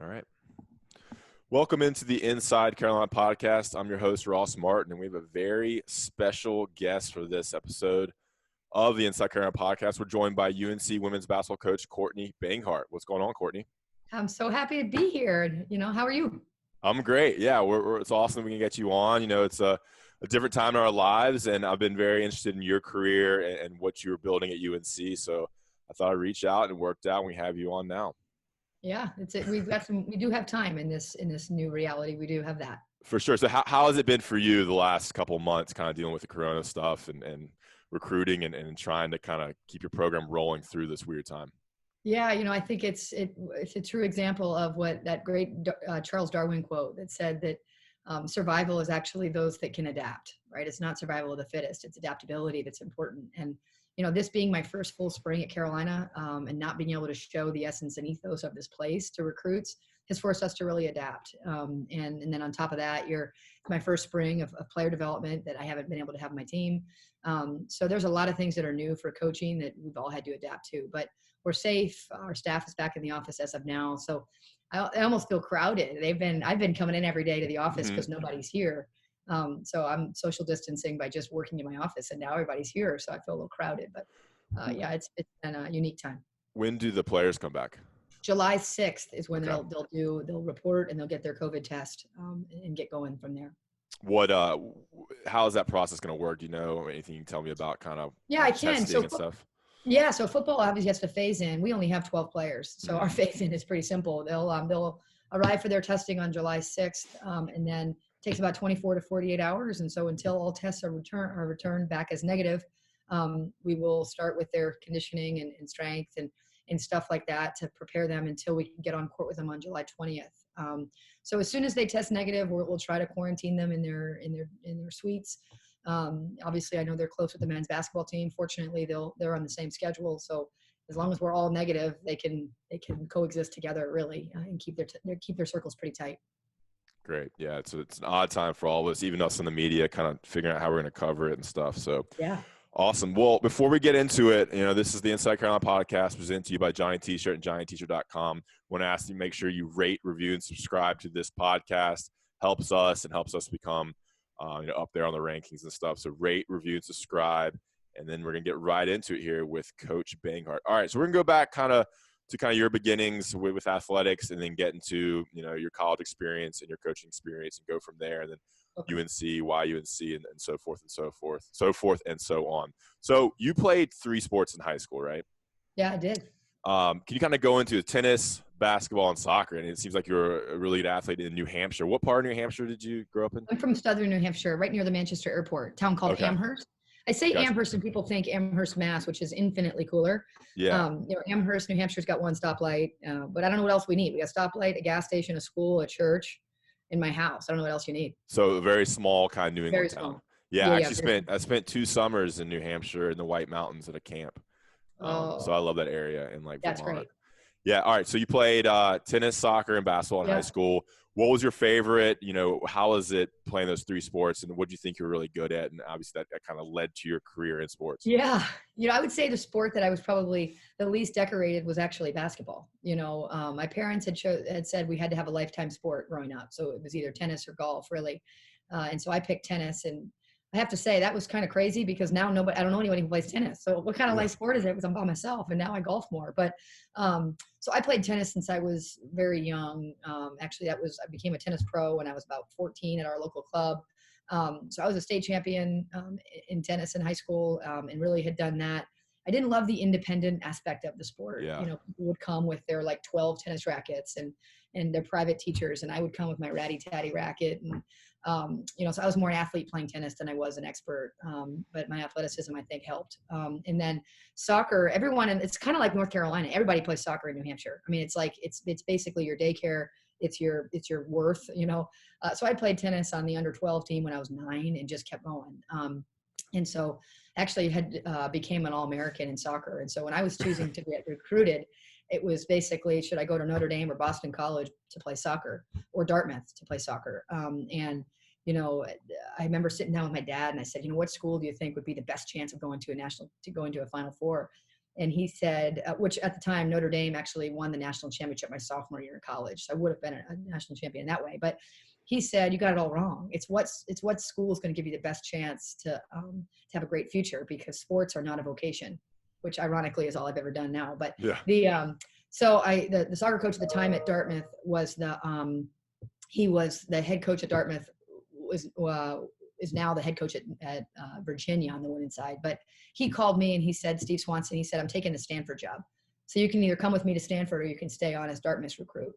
All right. Welcome into the Inside Carolina podcast. I'm your host, Ross Martin, and we have a very special guest for this episode of the Inside Carolina podcast. We're joined by UNC women's basketball coach Courtney Banghart. What's going on, Courtney? I'm so happy to be here. How are you? I'm great. Yeah, it's awesome we can get you on. It's a different time in our lives, and I've been very interested in your career and what you were building at UNC. So I thought I'd reach out, and it worked out, and we have you on now. Yeah, we do have time in this new reality. We do have that. For sure. So how has it been for you the last couple of months, kind of dealing with the Corona stuff and recruiting and trying to kind of keep your program rolling through this weird time? Yeah, I think it's a true example of what that great Charles Darwin quote that said that survival is actually those that can adapt, right? It's not survival of the fittest. It's adaptability that's important. And this being my first full spring at Carolina and not being able to show the essence and ethos of this place to recruits has forced us to really adapt. And then on top of that, my first spring of player development that I haven't been able to have on my team. So there's a lot of things that are new for coaching that we've all had to adapt to, but we're safe. Our staff is back in the office as of now. So I almost feel crowded. I've been coming in every day to the office because nobody's here. So I'm social distancing by just working in my office, and now everybody's here. So I feel a little crowded, but yeah, it's been a unique time. When do the players come back? July 6th is when they'll report and they'll get their COVID test and get going from there. How is that process going to work? Do you know anything you can tell me about kind of I can. So stuff? Yeah. So football obviously has to phase in. We only have 12 players. So our phase in is pretty simple. They'll arrive for their testing on July 6th. And then it takes about 24 to 48 hours. And so until all tests are returned back as negative, we will start with their conditioning and strength and stuff like that to prepare them until we can get on court with them on July 20th. So as soon as they test negative, we'll try to quarantine them in their suites. Obviously, I know they're close with the men's basketball team. Fortunately, they're on the same schedule. So as long as we're all negative, they can coexist together really and keep their circles pretty tight. Great. Yeah, it's an odd time for all of us, even us in the media, kind of figuring out how we're going to cover it and stuff. So yeah. Awesome. Well, before we get into it, this is the Inside Carolina podcast presented to you by Johnny T-Shirt and JohnnyT-Shirt.com. Want to ask you to make sure you rate, review, and subscribe to this podcast. Helps us become up there on the rankings and stuff. So rate, review, and subscribe. And then we're going to get right into it here with Coach Banghart. All right, so we're going to go back to your beginnings with athletics and then get into, your college experience and your coaching experience and go from there. And then UNC, why UNC, and so forth and so forth and so on. So you played 3 sports in high school, right? Yeah, I did. Can you kind of go into tennis, basketball, and soccer? And it seems like you're a really good athlete in New Hampshire. What part of New Hampshire did you grow up in? I'm from southern New Hampshire, right near the Manchester airport, town called Amherst. I say gotcha. Amherst, and people think Amherst, Mass, which is infinitely cooler. Yeah. Amherst, New Hampshire's got one stoplight, but I don't know what else we need. We got a stoplight, a gas station, a school, a church, in my house. I don't know what else you need. So a very small kind of New England town. Small. Yeah, I spent 2 summers in New Hampshire in the White Mountains at a camp. So I love that area in that's Vermont. Great. Yeah. All right. So you played tennis, soccer, and basketball in high school. What was your favorite? How was it playing those 3 sports, and what do you think you're really good at? And obviously that kind of led to your career in sports. Yeah. I would say the sport that I was probably the least decorated was actually basketball. My parents had said we had to have a lifetime sport growing up. So it was either tennis or golf, really. And so I picked tennis, and I have to say that was kind of crazy because now I don't know anyone who plays tennis. So what kind of life sport is it? Because I'm by myself, and now I golf more. But so I played tennis since I was very young. Actually, I became a tennis pro when I was about 14 at our local club. So I was a state champion in tennis in high school, and really had done that. I didn't love the independent aspect of the sport. Yeah. People would come with their 12 tennis rackets and their private teachers, and I would come with my ratty tatty racket. And so I was more an athlete playing tennis than I was an expert. But my athleticism, I think, helped. And then soccer, it's kind of like North Carolina. Everybody plays soccer in New Hampshire. I mean, it's basically your daycare. It's your worth, So I played tennis on the under 12 team when I was 9 and just kept going. And so actually had became an All-American in soccer. And so when I was choosing to get recruited, it was basically, should I go to Notre Dame or Boston College to play soccer, or Dartmouth to play soccer? And I remember sitting down with my dad and I said, what school do you think would be the best chance of going to a Final Four? And he said, which at the time, Notre Dame actually won the national championship my sophomore year in college. So I would have been a national champion that way. But he said, you got it all wrong. It's what school is going to give you the best chance to have a great future, because sports are not a vocation, which ironically is all I've ever done now. But Yeah. the soccer coach at the time at Dartmouth was he was the head coach at Dartmouth, is now the head coach at Virginia on the women's side. But he called me and he said, Steve Swanson, he said, I'm taking the Stanford job. So you can either come with me to Stanford or you can stay on as Dartmouth's recruit.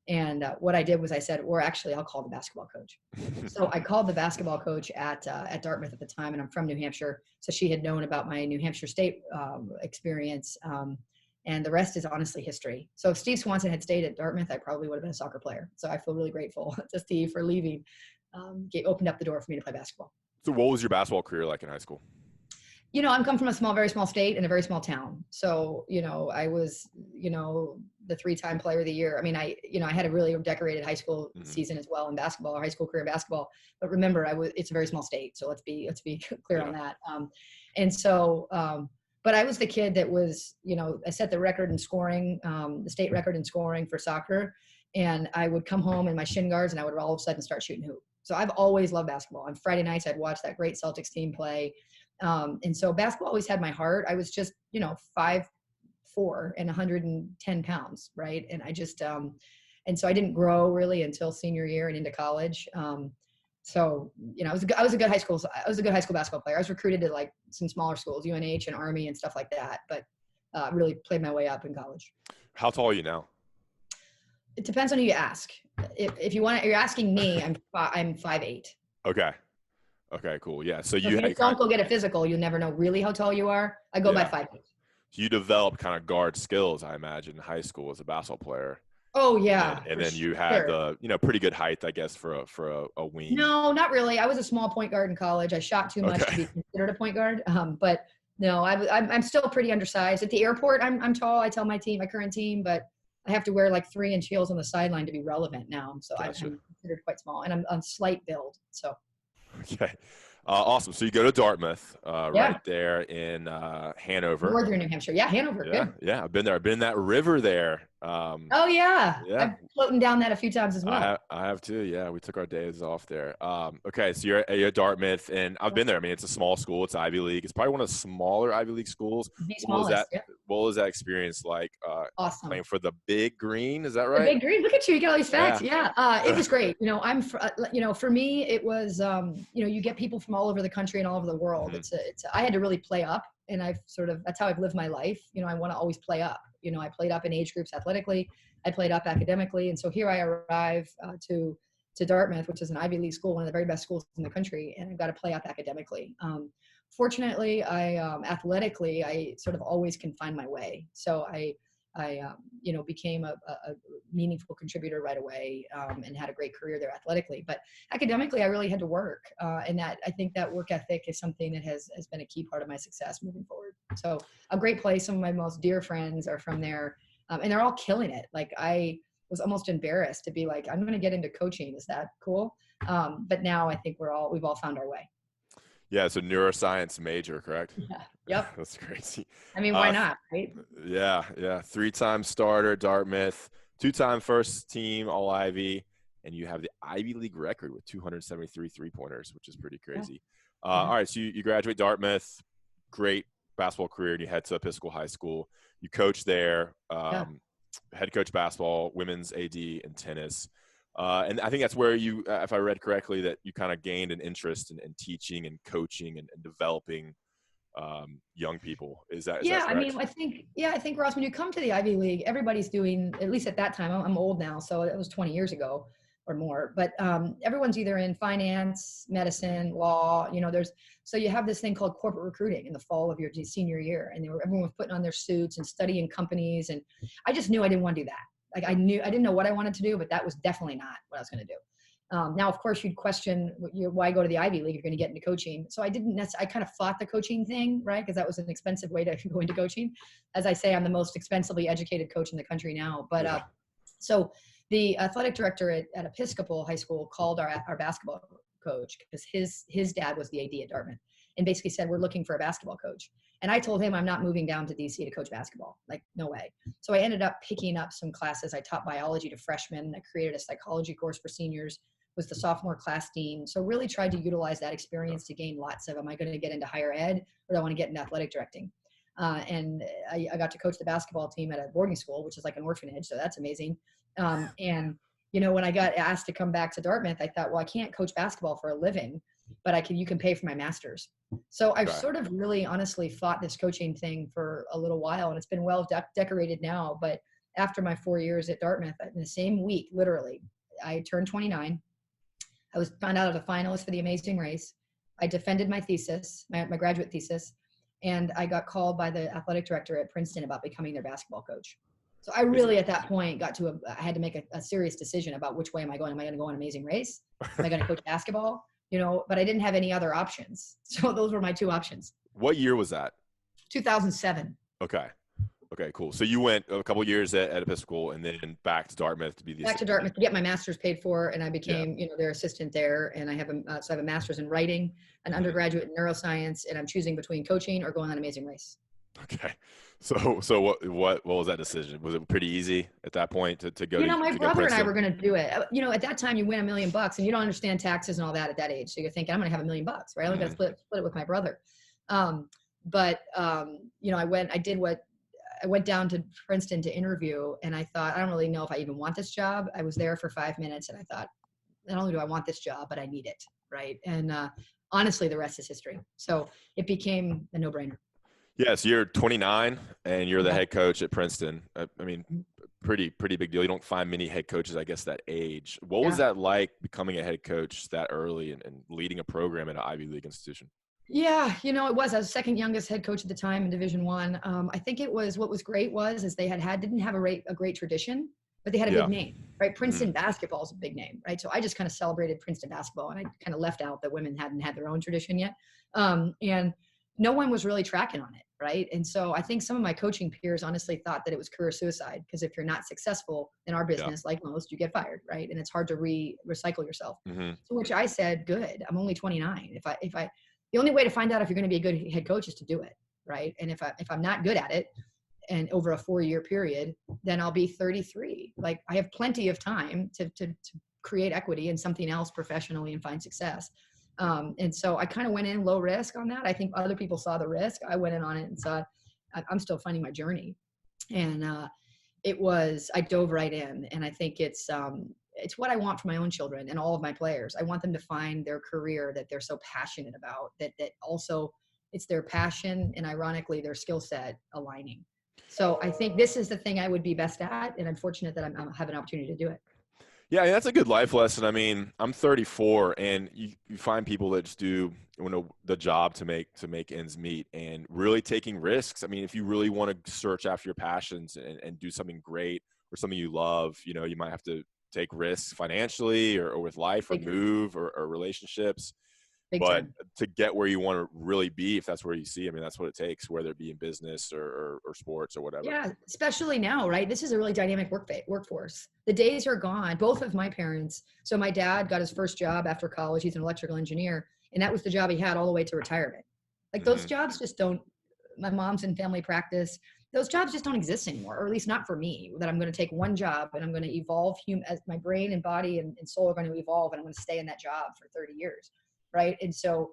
And what I did was I said, or actually I'll call the basketball coach. So I called the basketball coach at Dartmouth at the time, and I'm from New Hampshire. So she had known about my New Hampshire State experience. And the rest is honestly history. So if Steve Swanson had stayed at Dartmouth, I probably would have been a soccer player. So I feel really grateful to Steve for leaving. Opened up the door for me to play basketball. So what was your basketball career like in high school? I'm come from a very small state and a very small town. So, I was, the 3-time player of the year. I mean, I had a really decorated high school season as well in basketball, or high school career in basketball. But remember, it's a very small state. So let's be clear on that. But I was the kid that was, I set the record in scoring, the state record in scoring for soccer. And I would come home in my shin guards and I would all of a sudden start shooting hoop. So I've always loved basketball. On Friday nights, I'd watch that great Celtics team play. And so basketball always had my heart. I was just, 5'4" and 110 pounds. Right. And I just, and so I didn't grow really until senior year and into college. So, I was a good high school basketball player. I was recruited to like some smaller schools, UNH and Army and stuff like that, but really played my way up in college. How tall are you now? It depends on who you ask. If you're asking me, I'm 5'8". Okay, cool. Yeah. So if you don't go get a physical, you'll never know really how tall you are. I go by 5'8". So you developed kind of guard skills, I imagine, in high school as a basketball player. Oh yeah. And then you had the, pretty good height, I guess, for a wing. No, not really. I was a small point guard in college. I shot too much to be considered a point guard. But no, I'm still pretty undersized. At the airport, I'm tall. I tell my current team, but I have to wear like 3-inch heels on the sideline to be relevant now. So gotcha. I'm considered quite small, and I'm on slight build. So. Okay. Awesome. So you go to Dartmouth, right there in Hanover. Northern New Hampshire. Yeah, Hanover. Yeah, good. Yeah. I've been there. I've been in that river there. Oh, yeah. I've floating down that a few times as well. I have too. Yeah, we took our days off there. Okay, so you're at Dartmouth, and I've been there. I mean, it's a small school. It's Ivy League. It's probably one of the smaller Ivy League schools. What was that experience like? Awesome. Playing for the Big Green, is that right? The Big Green. Look at you. You got all these facts. Yeah. It was great. For me, it was, you get people from all over the country and all over the world. Mm-hmm. I had to really play up, and that's how I've lived my life. I want to always play up. I played up in age groups athletically. I played up academically. And so here I arrive to Dartmouth, which is an Ivy League school, one of the very best schools in the country. And I've got to play up academically. Fortunately, athletically, I sort of always can find my way. So I became a meaningful contributor right away, and had a great career there athletically. But academically, I really had to work. And I think that work ethic is something that has been a key part of my success moving forward. So a great place. Some of my most dear friends are from there, and they're all killing it. Like, I was almost embarrassed to be like, I'm going to get into coaching. Is that cool? But now I think we've all found our way. Yeah, so neuroscience major, correct? Yeah. Yep. That's crazy. I mean, why not, right? Yeah. 3-time starter, Dartmouth, 2-time first team All-Ivy, and you have the Ivy League record with 273 three-pointers, which is pretty crazy. Yeah. All right, so you graduate Dartmouth, great basketball career, and you head to Episcopal High School. You coach there, head coach basketball, women's AD, and tennis. And I think that's where you, if I read correctly, that you kind of gained an interest in teaching and coaching and developing young people. Is that correct? I mean, I think Ross, when you come to the Ivy League, everybody's doing, at least at that time, I'm old now, so it was 20 years ago or more, but everyone's either in finance, medicine, law, so you have this thing called corporate recruiting in the fall of your senior year, and everyone was putting on their suits and studying companies, and I just knew I didn't want to do that. Like, I didn't know what I wanted to do, but that was definitely not what I was going to do. Now, of course, you'd question why go to the Ivy League if you're going to get into coaching. So I kind of fought the coaching thing, right? Because that was an expensive way to go into coaching. As I say, I'm the most expensively educated coach in the country now. But so the athletic director at Episcopal High School called our basketball coach, because his dad was the AD at Dartmouth. and basically said, we're looking for a basketball coach. And I told him I'm not moving down to DC to coach basketball. Like, no way. So I ended up picking up some classes. I taught biology to freshmen. I created a psychology course for seniors, was the sophomore class dean. So really tried to utilize that experience to gain lots of, am I going to get into higher ed or do I want to get into athletic directing? And I got to coach the basketball team at a boarding school, which is like an orphanage. So that's amazing. And, you know, when I got asked to come back to Dartmouth, I thought, well, I can't coach basketball for a living, but you can pay for my master's. So I've sort of really honestly fought this coaching thing for a little while, and it's been well decorated now. But after my 4 years at Dartmouth, in the same week, literally, I turned 29. I was found out as a finalist for the Amazing Race. I defended my thesis, my graduate thesis, and I got called by the athletic director at Princeton about becoming their basketball coach. So I really, at that point, I had to make a serious decision about which way am I going? Am I going to go on Amazing Race? Am I going to coach basketball? You know, but I didn't have any other options. So those were my two options. What year was that? 2007. Okay, cool. So you went a couple years at Episcopal and then back to Dartmouth to be the back to Dartmouth to get my master's paid for, and I became, you know, their assistant there. And I have so I have a master's in writing, an undergraduate in neuroscience, and I'm choosing between coaching or going on Amazing Race. Okay. So what was that decision? Was it pretty easy at that point to go? You know, my brother and I were going to do it. You know, at that time you win $1 million and you don't understand taxes and all that at that age. So you're thinking, I'm going to have $1 million, right? I'm going to split it with my brother. You know, I went down to Princeton to interview, and I thought, I don't really know if I even want this job. I was there for 5 minutes and I thought, not only do I want this job, but I need it. Right. And honestly, the rest is history. So it became a no-brainer. Yeah, so you're 29 and you're the head coach at Princeton. I mean, pretty big deal. You don't find many head coaches, I guess, that age. What was that like, becoming a head coach that early and leading a program at an Ivy League institution? Yeah, you know, I was second youngest head coach at the time in Division I. I think what was great is they didn't have a great tradition, but they had a big name, right? Princeton basketball is a big name, right? So I just kind of celebrated Princeton basketball, and I kind of left out that women hadn't had their own tradition yet. And no one was really tracking on it, right? And so I think some of my coaching peers honestly thought that it was career suicide, because if you're not successful in our business, like most, you get fired, right? And it's hard to recycle yourself. To which I said, good, I'm only 29. The only way to find out if you're going to be a good head coach is to do it, right? And if I'm not good at it, and over a 4-year period, then I'll be 33. Like, I have plenty of time to create equity in something else professionally and find success. And so I kind of went in low risk on that. I think other people saw the risk. I went in on it and saw I'm still finding my journey. And I dove right in. And I think it's what I want for my own children and all of my players. I want them to find their career that they're so passionate about, that also it's their passion and ironically their skill set aligning. So I think this is the thing I would be best at. And I'm fortunate that I have an opportunity to do it. Yeah, that's a good life lesson. I mean, I'm 34, and you find people that just do the job to make ends meet, and really taking risks. I mean, if you really want to search after your passions and do something great or something you love, you know, you might have to take risks financially or with life or move or relationships. But to get where you want to really be, if that's where you see, I mean, that's what it takes, whether it be in business or sports or whatever. Yeah, especially now, right? This is a really dynamic workforce. The days are gone. Both of my parents. So my dad got his first job after college. He's an electrical engineer. And that was the job he had all the way to retirement. Like those jobs just don't, my mom's in family practice. Those jobs just don't exist anymore, or at least not for me, that I'm going to take one job and I'm going to evolve as my brain and body and soul are going to evolve, and I'm going to stay in that job for 30 years. Right. And so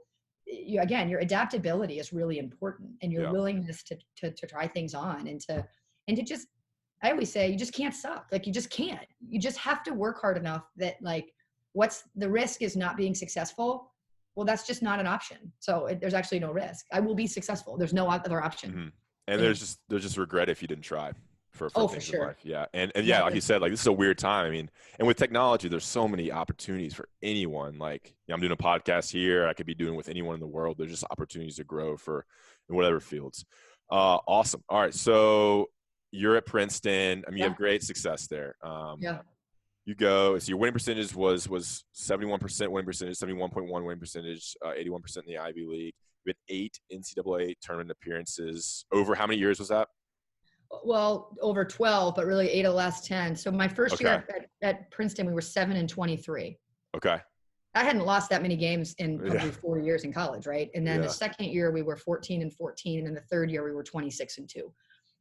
your adaptability is really important, and your willingness to try things on and to just, I always say, you just can't suck. Like, you just can't. You just have to work hard enough that, like, what's the risk is not being successful. Well, that's just not an option. So there's actually no risk. I will be successful. There's no other option. And there's just regret if you didn't try for things in life. Yeah. And like you said, like, this is a weird time. I mean, and with technology, there's so many opportunities for anyone. Like, I'm doing a podcast here. I could be doing with anyone in the world. There's just opportunities to grow in whatever fields. Awesome. All right. So you're at Princeton. I mean, you have great success there. You go, so your winning percentage was 71% winning percentage, 71.1 winning percentage, 81% in the Ivy League. You had 8 NCAA tournament appearances. Over how many years was that? Well, over 12, but really 8 of the last 10. So my first year at Princeton, we were 7-23. Okay. I hadn't lost that many games in probably 4 years in college, right? And then the Yeah. second year we were 14-14, and then the third year we were 26-2.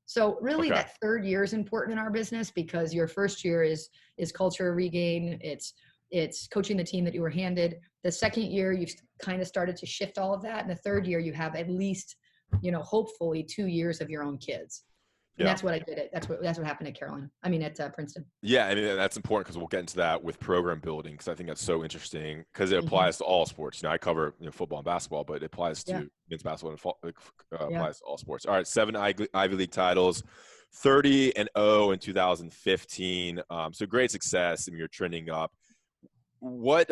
So really Okay. that third year is important in our business, because your first year is culture regain. It's coaching the team that you were handed. The second year, you've kind of started to shift all of that. And the third year, you have at least, hopefully 2 years of your own kids. And Yeah. that's what I did. That's what happened at Princeton. Yeah, I mean, that's important because we'll get into that with program building, because I think that's so interesting because it applies to all sports. I cover football and basketball, but it applies to men's basketball and applies to all sports. All right, 7 Ivy League titles, 30-0 in 2015. So great success, and you're trending up. What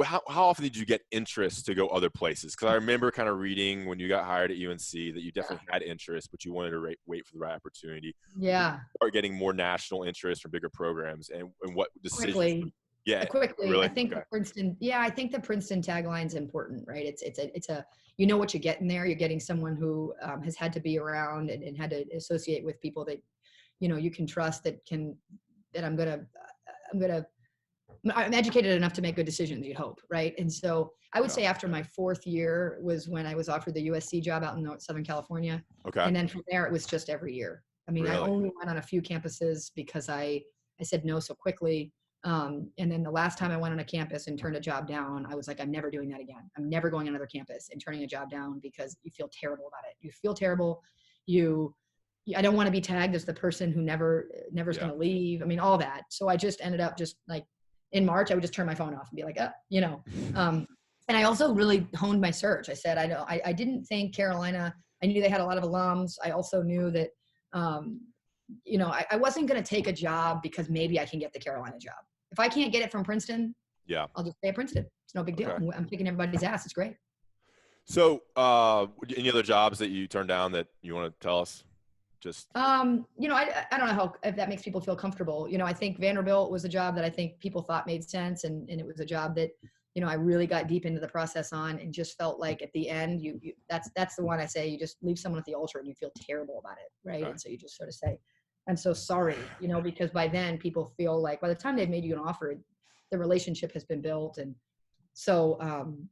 how often did you get interest to go other places? Because I remember kind of reading when you got hired at UNC that you definitely had interest, but you wanted to wait for the right opportunity. Yeah. Start getting more national interest from bigger programs, and what decisions? Quickly. Really? I think Princeton. Yeah, I think the Princeton tagline is important, right? It's a what you get in there. You're getting someone who has had to be around and had to associate with people that you can trust, that I'm educated enough to make good decisions, you'd hope, right? And so I would say after my fourth year was when I was offered the USC job out in Southern California. Okay. And then from there, it was just every year. I mean, I only went on a few campuses because I said no so quickly. And then the last time I went on a campus and turned a job down, I was like, I'm never doing that again. I'm never going on another campus and turning a job down, because you feel terrible about it. You feel terrible. I don't want to be tagged as the person who never's going to leave. I mean, all that. So I just ended up just like, in March, I would just turn my phone off and be like, and I also really honed my search. I said, I didn't think Carolina, I knew they had a lot of alums. I also knew that, I wasn't going to take a job because maybe I can get the Carolina job. If I can't get it from Princeton, I'll just stay at Princeton. It's no big deal. I'm kicking everybody's ass. It's great. So any other jobs that you turned down that you want to tell us? Just I don't know if that makes people feel comfortable. I think Vanderbilt was a job that I think people thought made sense, and it was a job that I really got deep into the process on, and just felt like at the end that's the one I say you just leave someone at the altar and you feel terrible about it, right? And so you just sort of say, I'm so sorry, because by then people feel like by the time they've made you an offer, the relationship has been built. And so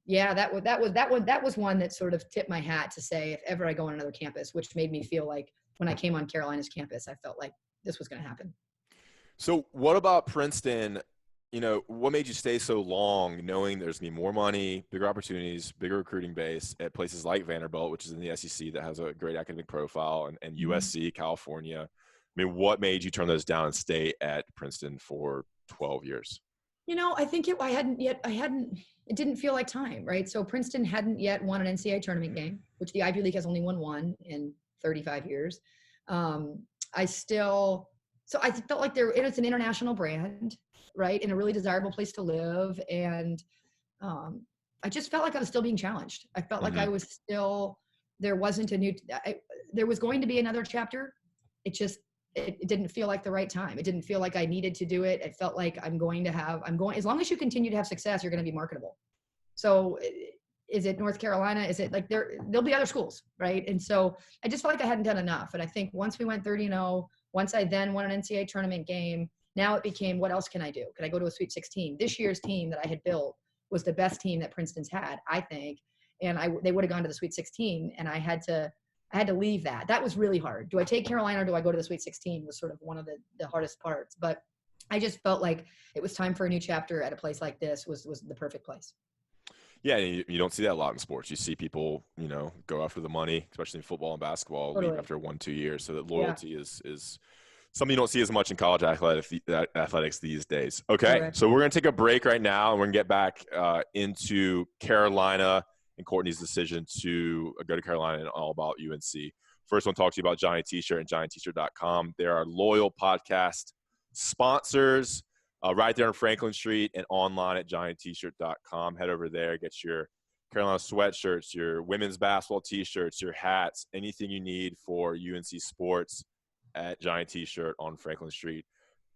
that was one that sort of tipped my hat to say, if ever I go on another campus, which made me feel like when I came on Carolina's campus, I felt like this was going to happen. So what about Princeton? What made you stay so long, knowing there's going to be more money, bigger opportunities, bigger recruiting base at places like Vanderbilt, which is in the SEC that has a great academic profile, and USC, California? I mean, what made you turn those down and stay at Princeton for 12 years? I think it didn't feel like time, right? So Princeton hadn't yet won an NCAA tournament game, which the Ivy League has only won one in 35 years. I felt like it's an international brand, right? In a really desirable place to live. And I just felt like I was still being challenged. I felt like I was still, there was going to be another chapter. It didn't feel like the right time. It didn't feel like I needed to do it. It felt like as long as you continue to have success, you're going to be marketable. So is it North Carolina? Is it like there'll be other schools, right? And so I just felt like I hadn't done enough. And I think once we went 30-0, once I then won an NCAA tournament game, now it became, what else can I do? Could I go to a Sweet 16? This year's team that I had built was the best team that Princeton's had, I think. And they would have gone to the Sweet 16, and I had to leave that. That was really hard. Do I take Carolina or do I go to the Sweet 16 was sort of one of the hardest parts. But I just felt like it was time for a new chapter at a place like this was the perfect place. Yeah, you don't see that a lot in sports. You see people, go after the money, especially in football and basketball, leave after 1-2 years. So that loyalty is something you don't see as much in college athletics these days. Okay, correct. So we're going to take a break right now, and we're going to get back into Carolina and Courtney's decision to go to Carolina and all about UNC. First, I want to talk to you about Johnny T-Shirt and JohnnyT-Shirt.com. They're our loyal podcast sponsors. Right there on Franklin Street and online at JohnnyT-Shirt.com. Head over there, get your Carolina sweatshirts, your women's basketball T-shirts, your hats, anything you need for UNC sports at Johnny T-Shirt on Franklin Street.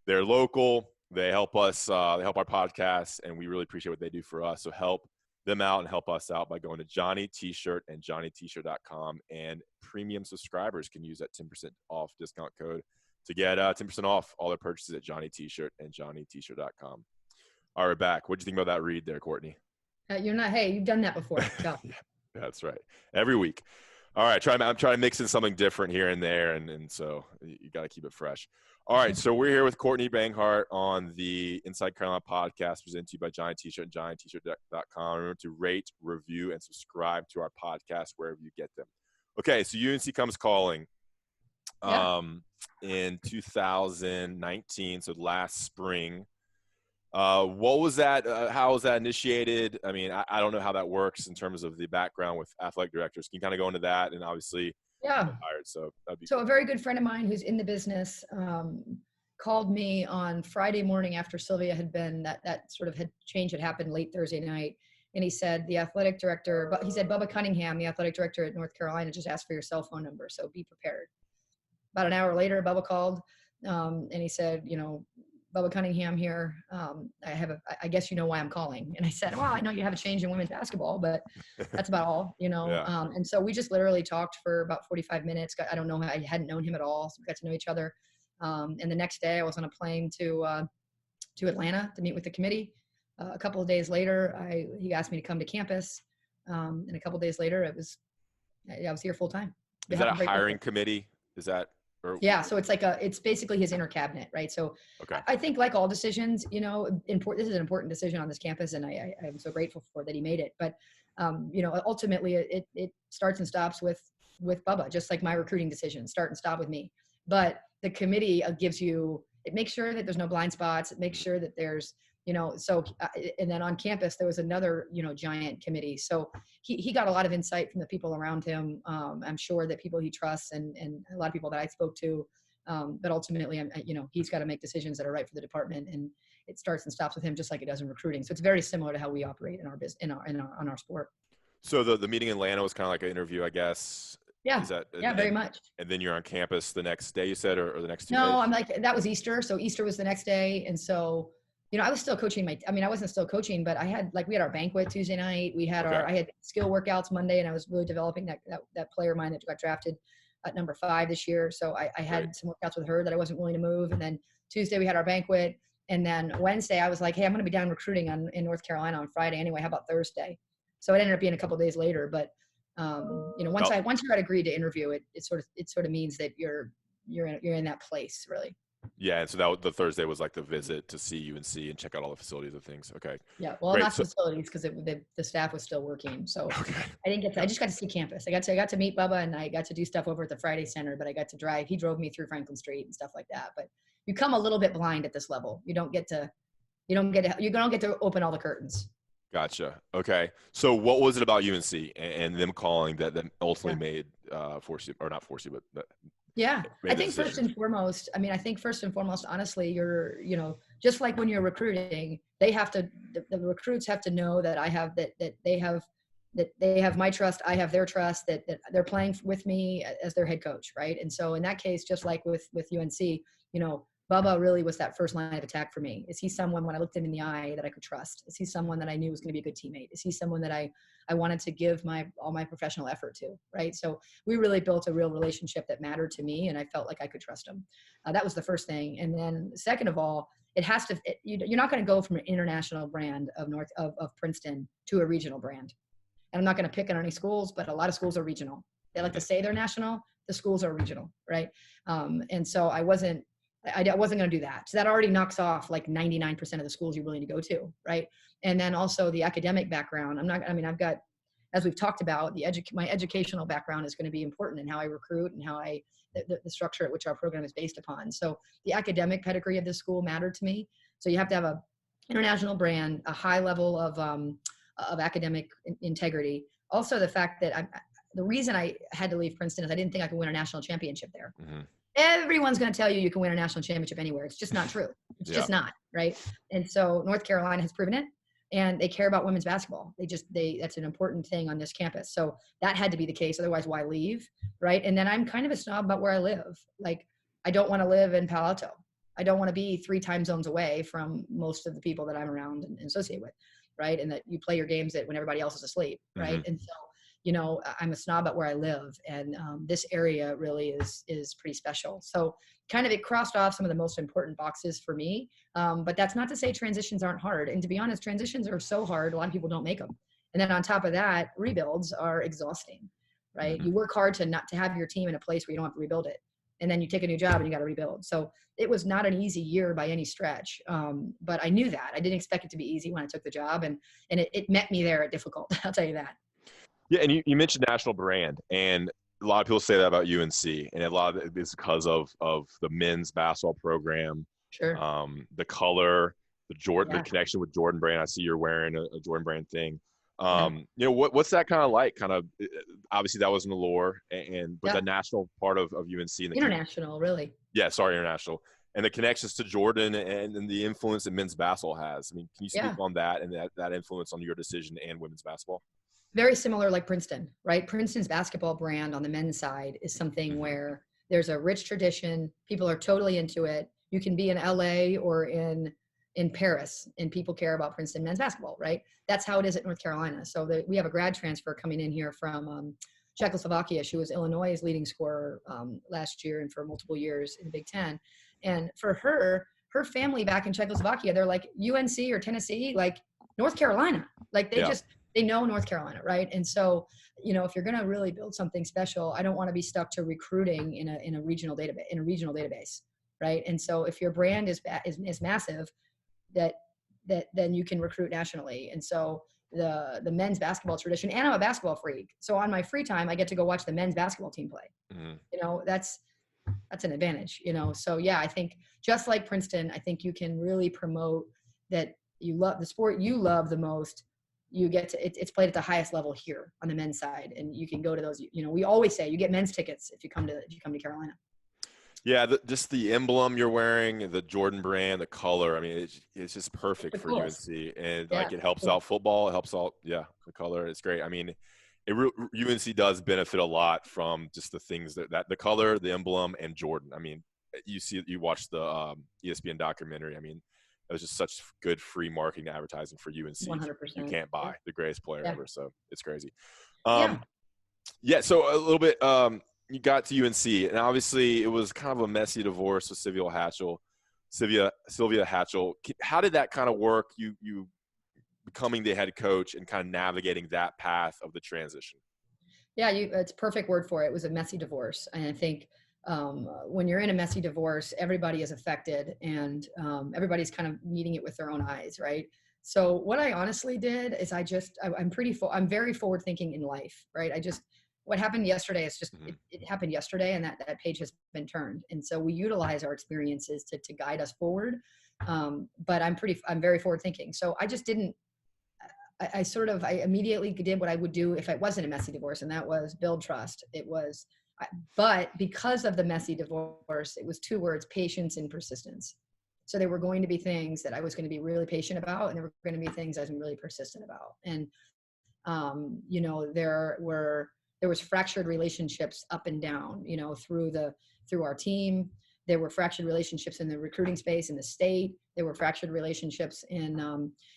They're local. They help us. They help our podcast, and we really appreciate what they do for us. So help them out and help us out by going to Johnny T-Shirt and JohnnyT-Shirt.com. And premium subscribers can use that 10% off discount code to get 10% off all their purchases at Johnny T-Shirt and JohnnyT-Shirt.com. All right, back. What do you think about that read there, Courtney? You're not. Hey, you've done that before. Go. Yeah, that's right. Every week. All right, I'm trying to mix in something different here and there, and so you got to keep it fresh. All right, so we're here with Courtney Banghart on the Inside Carolina podcast presented to you by Giant T-Shirt and GiantT-Shirt.com. Remember to rate, review, and subscribe to our podcast wherever you get them. Okay, so UNC comes calling in 2019, so last spring. What was that? How was that initiated? I mean, I don't know how that works in terms of the background with athletic directors. Can you kind of go into that? And obviously, hired, so that'd be so cool. A very good friend of mine who's in the business called me on Friday morning after Sylvia had been that sort of change had happened late Thursday night, and he said the athletic director, but he said Bubba Cunningham, the athletic director at North Carolina, just asked for your cell phone number, so be prepared. About an hour later, Bubba called, and he said, Bubba Cunningham here. I guess you know why I'm calling. And I said, well, I know you have a change in women's basketball, but that's about all, Yeah. And so we just literally talked for about 45 minutes. I don't know, I hadn't known him at all. So we got to know each other. And the next day I was on a plane to Atlanta to meet with the committee. A couple of days later, he asked me to come to campus. And a couple of days later, I was here full time. Is that a hiring committee? Is that? Yeah, so it's basically his inner cabinet, right? So okay. I think like all decisions, this is an important decision on this campus, and I'm so grateful for that he made it. But ultimately it starts and stops with Bubba, just like my recruiting decisions start and stop with me. But the committee it makes sure that there's no blind spots. It makes sure that there's and then on campus there was another giant committee, so he got a lot of insight from the people around him. I'm sure that people he trusts and a lot of people that I spoke to, but ultimately he's got to make decisions that are right for the department, and it starts and stops with him, just like it does in recruiting. So it's very similar to how we operate in our business on our sport. So the meeting in Atlanta was kind of like an interview, I guess. Yeah. Very much. And then you're on campus the next day, you said, or the next 2 days? No, I'm like, that was Easter. So Easter was the next day. And so, I was still coaching I wasn't still coaching, but we had our banquet Tuesday night. We had I had skill workouts Monday, and I was really developing that player of mine that got drafted at number 5 this year. So I had some workouts with her that I wasn't willing to move. And then Tuesday we had our banquet. And then Wednesday I was like, hey, I'm going to be down recruiting in North Carolina on Friday anyway. How about Thursday? So it ended up being a couple of days later, but once you're agreed to interview, it sort of means that you're in that place, really. Yeah, and so the Thursday was like the visit to see UNC and check out all the facilities and things. Okay. Yeah, well, not facilities because the staff was still working, so I didn't get to. I just got to see campus. I got to meet Bubba, and I got to do stuff over at the Friday Center. But I got to drive. He drove me through Franklin Street and stuff like that. But you come a little bit blind at this level. You don't get to open all the curtains. Gotcha. Okay. So what was it about UNC and them calling that ultimately made force you, or not force you, but yeah, I think first and foremost, honestly, you're, just like when you're recruiting, the recruits have to know that they have my trust. I have their trust, that they're playing with me as their head coach. Right. And so in that case, just like with UNC, Bubba really was that first line of attack for me. Is he someone, when I looked him in the eye, that I could trust? Is he someone that I knew was going to be a good teammate? Is he someone that I wanted to give all my professional effort to, right? So we really built a real relationship that mattered to me, and I felt like I could trust him. That was the first thing. And then second of all, you're not going to go from an international brand of Princeton to a regional brand. And I'm not going to pick on any schools, but a lot of schools are regional. They like to say they're national. The schools are regional, right? And so I wasn't going to do that. So that already knocks off like 99% of the schools you're willing to go to, right? And then also the academic background. I've got, as we've talked about, my educational background is going to be important in how I recruit and how the structure at which our program is based upon. So the academic pedigree of this school mattered to me. So you have to have a international brand, a high level of academic integrity. Also the fact that the reason I had to leave Princeton is I didn't think I could win a national championship there. Mm-hmm. Everyone's going to tell you can win a national championship anywhere. It's just not true. It's just not, right? And so North Carolina has proven it, and they care about women's basketball. That's an important thing on this campus. So that had to be the case. Otherwise, why leave, right? And then I'm kind of a snob about where I live. Like, I don't want to live in Palo Alto. I don't want to be 3 time zones away from most of the people that I'm around and associate with, right? And that you play your games when everybody else is asleep, right? Mm-hmm. And so, I'm a snob about where I live, and this area really is pretty special. So kind of, it crossed off some of the most important boxes for me. But that's not to say transitions aren't hard. And to be honest, transitions are so hard, a lot of people don't make them. And then on top of that, rebuilds are exhausting, right? Mm-hmm. You work hard to have your team in a place where you don't have to rebuild it. And then you take a new job and you got to rebuild. So it was not an easy year by any stretch. But I knew that. I didn't expect it to be easy when I took the job, and it met me there at difficult. I'll tell you that. Yeah, and you mentioned national brand, and a lot of people say that about UNC, and a lot of it is because of the men's basketball program, Sure. The color, the Yeah. connection with Jordan Brand. I see you're wearing a Jordan Brand thing. Yeah. You know, what's that kind of like? Kind of, obviously that was an allure, but Yeah. the national part of UNC and the International, really. Yeah, sorry, international. And the connections to Jordan and the influence that men's basketball has. I mean, can you speak on that and that influence on your decision and women's basketball? Very similar, like Princeton, right? Princeton's basketball brand on the men's side is something where there's a rich tradition. People are totally into it. You can be in LA or in Paris, and people care about Princeton men's basketball, right? That's how it is at North Carolina. So we have a grad transfer coming in here from Czechoslovakia. She was Illinois' leading scorer last year and for multiple years in the Big Ten. And for her family back in Czechoslovakia, they're like UNC or Tennessee, like North Carolina. Like they know North Carolina, right? And so, you know, if you're going to really build something special, I don't want to be stuck to recruiting in a regional database, right? And so, if your brand is massive, then you can recruit nationally. And so, the men's basketball tradition, and I'm a basketball freak, so on my free time, I get to go watch the men's basketball team play. You know, that's an advantage. You know, so yeah, I think just like Princeton, I think you can really promote that you love the sport you love the most. You get to it's played at the highest level here on the men's side, and you can go to those. You know, we always say you get men's tickets if you come to Carolina. Yeah, just the emblem you're wearing, the Jordan Brand, the color. I mean, it's just perfect for UNC, and like it helps out football. It helps out, the color. It's great. I mean, UNC does benefit a lot from just the things that the color, the emblem, and Jordan. I mean, you watch the ESPN documentary. I mean, it was just such good free marketing advertising for UNC. 100%. You can't buy the greatest player ever, so it's crazy. So a little bit. You got to UNC, and obviously it was kind of a messy divorce with Sylvia Hatchell. How did that kind of work? You becoming the head coach and kind of navigating that path of the transition. Yeah, it's a perfect word for it. It was a messy divorce, and I think when you're in a messy divorce, everybody is affected, and everybody's kind of meeting it with their own eyes, right? So what I honestly did is I'm very forward thinking in life, right? What happened yesterday is just it happened yesterday, and that page has been turned. And so we utilize our experiences to guide us forward. But I'm very forward thinking. So I just didn't. I immediately did what I would do if it wasn't a messy divorce, and that was build trust. But because of the messy divorce, it was two words: patience and persistence. So there were going to be things that I was going to be really patient about, and there were going to be things I was really persistent about. And there was fractured relationships up and down, through our team. There were fractured relationships in the recruiting space in the state. There were fractured relationships in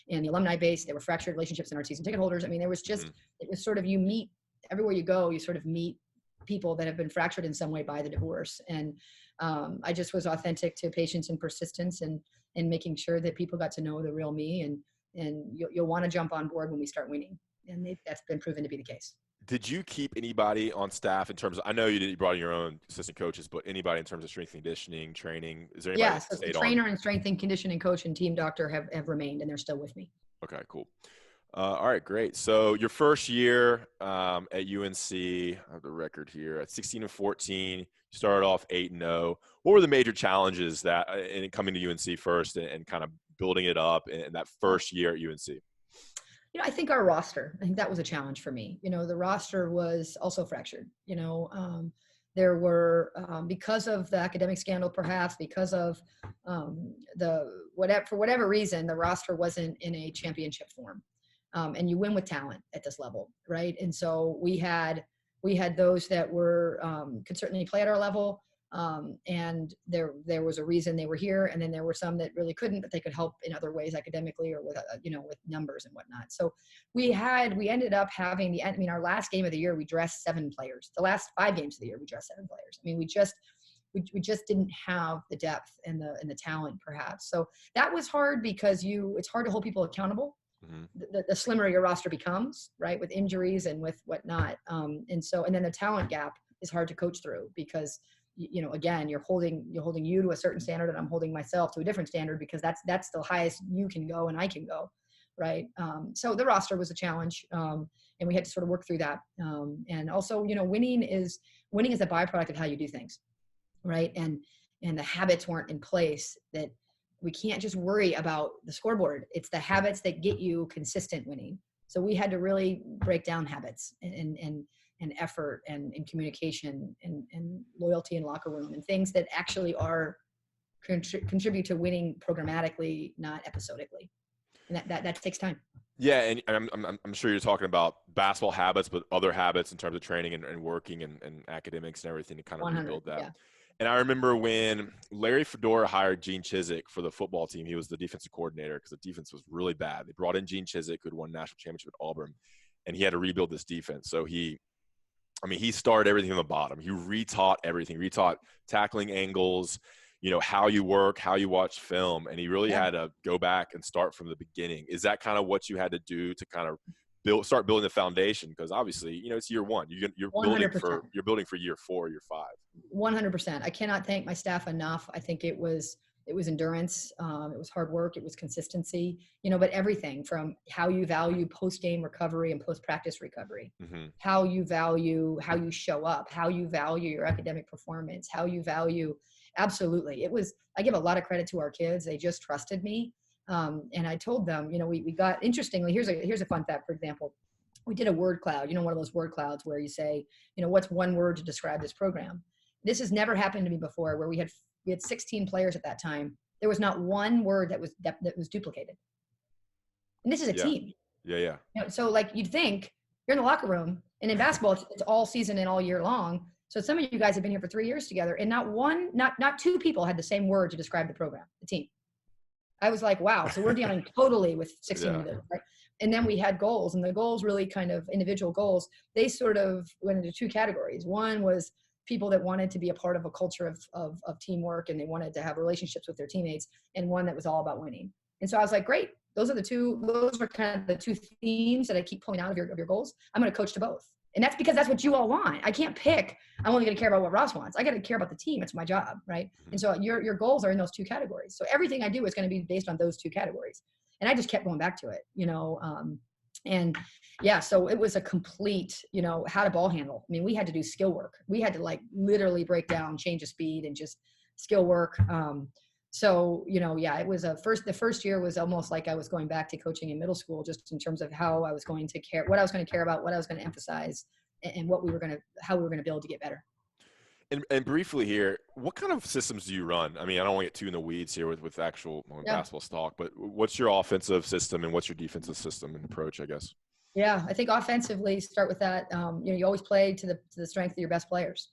the alumni base. There were fractured relationships in our season ticket holders. I mean, there was just, it was sort of, you meet everywhere you go, you sort of meet people that have been fractured in some way by the divorce. And I just was authentic to patience and persistence and making sure that people got to know the real me, and you'll want to jump on board when we start winning. And that's been proven to be the case. Did you keep anybody on staff in terms of, I know you brought in your own assistant coaches, but anybody in terms of strength and conditioning, training? Is there anybody so the trainer and strength and conditioning coach and team doctor have remained, and they're still with me. Okay, cool. All right, great. So your first year at UNC, I have the record here, at 16-14, you started off 8-0. What were the major challenges that in coming to UNC first and kind of building it up in that first year at UNC? I think our roster, I think that was a challenge for me. The roster was also fractured. There were, because of the academic scandal, perhaps because of for whatever reason, the roster wasn't in a championship form. And you win with talent at this level, right? And so we had those that were could certainly play at our level. And there was a reason they were here, and then there were some that really couldn't, but they could help in other ways academically or with with numbers and whatnot. So we ended up having our last game of the year we dressed 7 players. The last 5 games of the year we dressed 7 players. I mean, we just didn't have the depth and the talent perhaps. So that was hard because it's hard to hold people accountable. The slimmer your roster becomes, right, with injuries and with whatnot. And then the talent gap is hard to coach through because, again, you're holding you to a certain standard, and I'm holding myself to a different standard because that's the highest you can go and I can go, right? So the roster was a challenge, and we had to sort of work through that. And also, winning is a byproduct of how you do things, right? And the habits weren't in place. That we can't just worry about the scoreboard. It's the habits that get you consistent winning. So we had to really break down habits and effort and communication and loyalty in locker room and things that actually are contribute to winning programmatically, not episodically. And that takes time. Yeah, and I'm sure you're talking about basketball habits, but other habits in terms of training and working and academics and everything to kind of rebuild that. Yeah. And I remember when Larry Fedora hired Gene Chizik for the football team, he was the defensive coordinator because the defense was really bad. They brought in Gene Chizik, who had won national championship at Auburn, and he had to rebuild this defense. So he started everything from the bottom. He retaught everything, retaught tackling angles, how you work, how you watch film, and he really had to go back and start from the beginning. Is that kind of what you had to do to kind of start building the foundation? Because obviously, it's year one. You're building for year 4, year 5. 100%. I cannot thank my staff enough. I think it was endurance. It was hard work. It was consistency, but everything from how you value post-game recovery and post-practice recovery, how you show up, how you value your academic performance, how you value, absolutely. I give a lot of credit to our kids. They just trusted me. And I told them, we got, interestingly, here's a fun fact, for example. We did a word cloud, one of those word clouds where you say, what's one word to describe this program? This has never happened to me before, where we had 16 players at that time. There was not one word that was duplicated. And this is a team. Yeah. So like you'd think you're in the locker room, and in basketball, it's all season and all year long. So some of you guys have been here for 3 years together, and not 2 people had the same word to describe the program, the team. I was like, wow. So we're dealing totally with 16 individuals, right? And then we had goals, and the goals really kind of individual goals. They sort of went into 2 categories. One was people that wanted to be a part of a culture of teamwork, and they wanted to have relationships with their teammates, and one that was all about winning. And so I was like, great. Those are kind of the 2 themes that I keep pulling out of your goals. I'm going to coach to both. And that's because that's what you all want. I can't pick. I'm only going to care about what Ross wants. I got to care about the team. It's my job, right? And so your goals are in those 2 categories. So everything I do is going to be based on those 2 categories. And I just kept going back to it, and yeah, so it was a complete, how to ball handle. I mean, we had to do skill work. We had to literally break down change of speed and just skill work. So, it was the first year was almost like I was going back to coaching in middle school, just in terms of how I was going to care, what I was going to care about, what I was going to emphasize, and how we were going to build to get better. And briefly here, what kind of systems do you run? I mean, I don't want to get too in the weeds here with actual basketball talk, but what's your offensive system and what's your defensive system and approach, I guess? Yeah, I think offensively, start with that. You always play to the strength of your best players.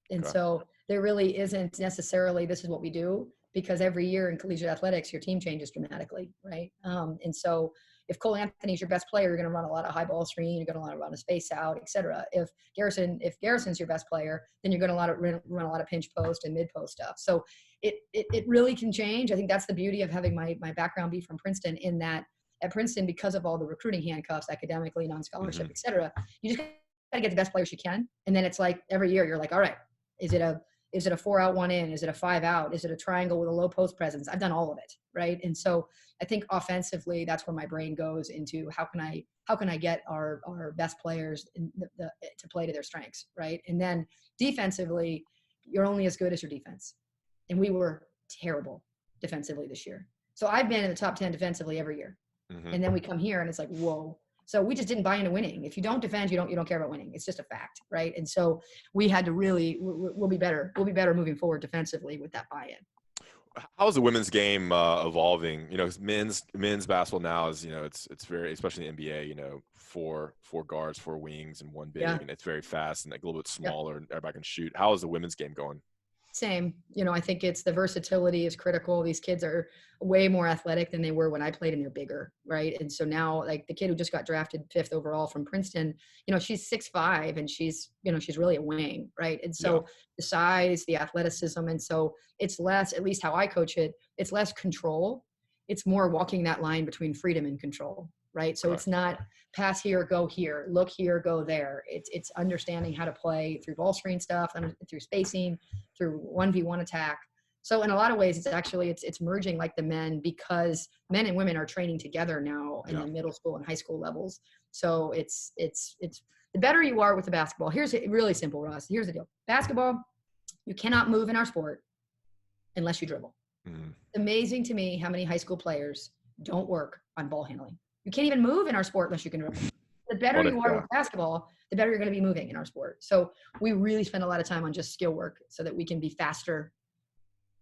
And so there really isn't necessarily, this is what we do, because every year in collegiate athletics, your team changes dramatically, right? And so if Cole Anthony's your best player, you're going to run a lot of high ball screen, you're going to run a space out, et cetera. If Garrison's your best player, then you're going to run a lot of pinch post and mid post stuff. So it really can change. I think that's the beauty of having my background be from Princeton, in that at Princeton, because of all the recruiting handcuffs, academically, non-scholarship, et cetera, you just got to get the best players you can. And then it's like every year you're like, all right, is it a 4 out, 1 in? Is it a 5 out? Is it a triangle with a low post presence? I've done all of it, right? And so I think offensively, that's where my brain goes into how can I get our best players to play to their strengths, right? And then defensively, you're only as good as your defense. And we were terrible defensively this year. So I've been in the top 10 defensively every year. And then we come here and it's like, whoa. So we just didn't buy into winning. If you don't defend, you don't care about winning. It's just a fact, right? And so we had to really, we'll be better. We'll be better moving forward defensively with that buy-in. How's the women's game evolving? Men's basketball now is, it's very, especially in the NBA, 4 guards, 4 wings, and 1 big, and it's very fast and a little bit smaller, and everybody can shoot. How is the women's game going? Same. I think it's the versatility is critical. These kids are way more athletic than they were when I played, and they're bigger, right? And so now, like the kid who just got drafted 5th overall from Princeton, she's 6'5", and she's really a wing, right? And Yeah. so the size, the athleticism, and so it's less, at least how I coach it, it's less control. It's more walking that line between freedom and control, right? So it's not pass here, go here, look here, go there. It's understanding how to play through ball screen stuff, and through spacing, through 1v1 attack. So in a lot of ways, it's merging like the men, because men and women are training together now in the middle school and high school levels. So it's the better you are with the basketball. Here's really simple, Ross. Here's the deal. Basketball, you cannot move in our sport unless you dribble. Mm-hmm. It's amazing to me how many high school players don't work on ball handling. You can't even move in our sport unless you can dribble. The better you are with basketball, the better you're going to be moving in our sport. So we really spend a lot of time on just skill work so that we can be faster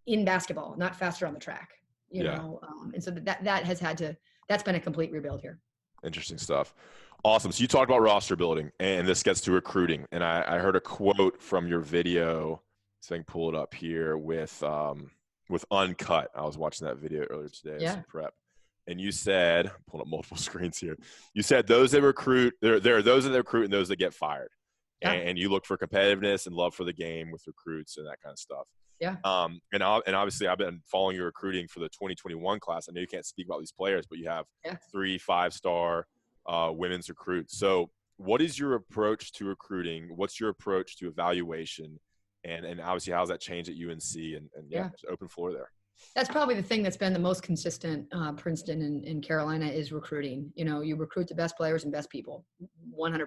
in basketball, not faster on the track, you know? And so that's been a complete rebuild here. Interesting stuff. Awesome. So you talked about roster building, and this gets to recruiting. And I heard a quote from your video, so I can pull it up here with Uncut. I was watching that video earlier today as prep. And you said, pulling up multiple screens here, you said those that recruit, there are those that recruit and those that get fired. Yeah. And you look for competitiveness and love for the game with recruits and that kind of stuff. Yeah. And obviously I've been following your recruiting for the 2021 class. I know you can't speak about these players, but you have 3 5-star women's recruits. So what is your approach to recruiting? What's your approach to evaluation? And obviously how's that changed at UNC? And just open floor there. That's probably the thing that's been the most consistent, Princeton and Carolina, is recruiting. You recruit the best players and best people, 100%,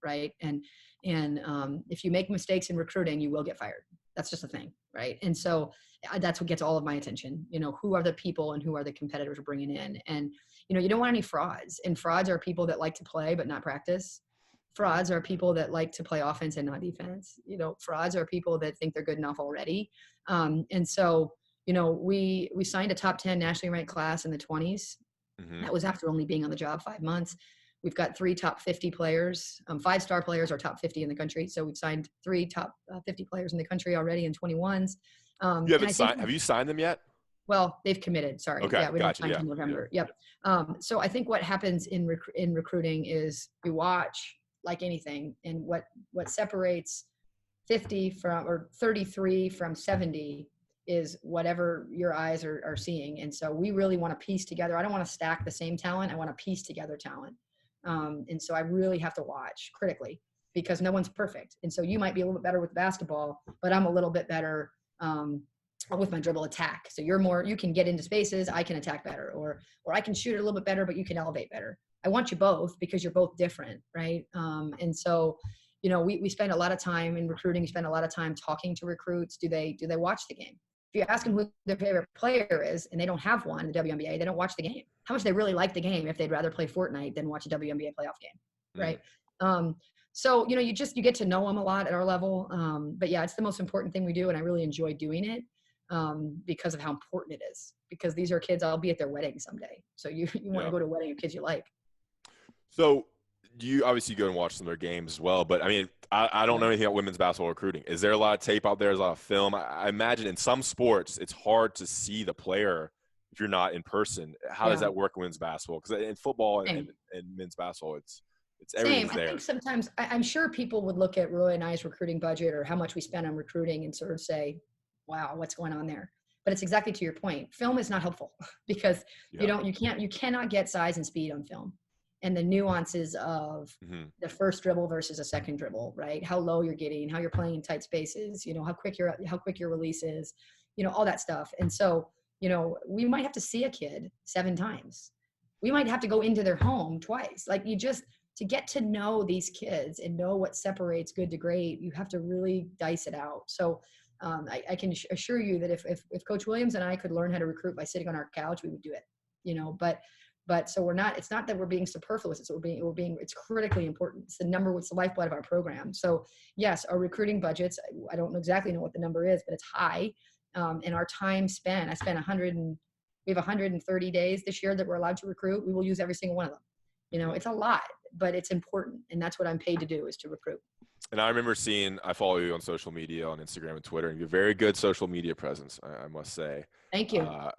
right? And if you make mistakes in recruiting, you will get fired. That's just a thing, right? And so that's what gets all of my attention. Who are the people and who are the competitors we're bringing in? And, you don't want any frauds. And frauds are people that like to play but not practice. Frauds are people that like to play offense and not defense. Frauds are people that think they're good enough already. And so, we signed a top 10 nationally ranked class in the 20s. Mm-hmm. That was after only being on the job 5 months. We've got 3 top 50 players. 5-star players are top 50 in the country. So we've signed 3 top 50 players in the country already in 21s. You haven't signed? Have you signed them yet? Well, they've committed. Sorry. Okay. Yeah, we don't sign until November. Yeah. Yep. So I think what happens in recruiting is we watch like anything, and what separates 50 from, or 33 from 70 is whatever your eyes are seeing. And so we really want to piece together. I don't want to stack the same talent. I want to piece together talent. And so I really have to watch critically, because no one's perfect. And so you might be a little bit better with basketball, but I'm a little bit better with my dribble attack. So you can get into spaces, I can attack better, or I can shoot it a little bit better, but you can elevate better. I want you both because you're both different, right? And so, we spend a lot of time in recruiting, spend a lot of time talking to recruits. Do they watch the game? If you ask them who their favorite player is and they don't have one in the WNBA, they don't watch the game. How much they really like the game if they'd rather play Fortnite than watch a WNBA playoff game, right? So, you get to know them a lot at our level. But yeah, it's the most important thing we do, and I really enjoy doing it because of how important it is. Because these are kids, I'll be at their wedding someday. So you want to go to a wedding of kids you like. So you obviously go and watch some of their games as well, but I mean, I don't know anything about women's basketball recruiting. Is there a lot of tape out there? Is a lot of film? I imagine in some sports, it's hard to see the player if you're not in person. How does that work in women's basketball? Because in football and men's basketball, it's everything's there. I think sometimes I'm sure people would look at Roy and I's recruiting budget or how much we spend on recruiting and sort of say, wow, what's going on there? But it's exactly to your point. Film is not helpful because you cannot get size and speed on film. And the nuances of the first dribble versus a second dribble, right? How low you're getting, how you're playing in tight spaces, how quick your release is, all that stuff. And so, we might have to see a kid 7 times. We might have to go into their home twice. Like to get to know these kids and know what separates good to great, you have to really dice it out. So I can assure you that if Coach Williams and I could learn how to recruit by sitting on our couch, we would do it, but so it's not that we're being superfluous. It's critically important. It's the lifeblood of our program. So yes, our recruiting budgets, I don't exactly know what the number is, but it's high. And our time spent, we have 130 days this year that we're allowed to recruit. We will use every single one of them. It's a lot. but it's important. And that's what I'm paid to do, is to recruit. And I remember I follow you on social media, on Instagram and Twitter, and you have a very good social media presence, I must say. Thank you. I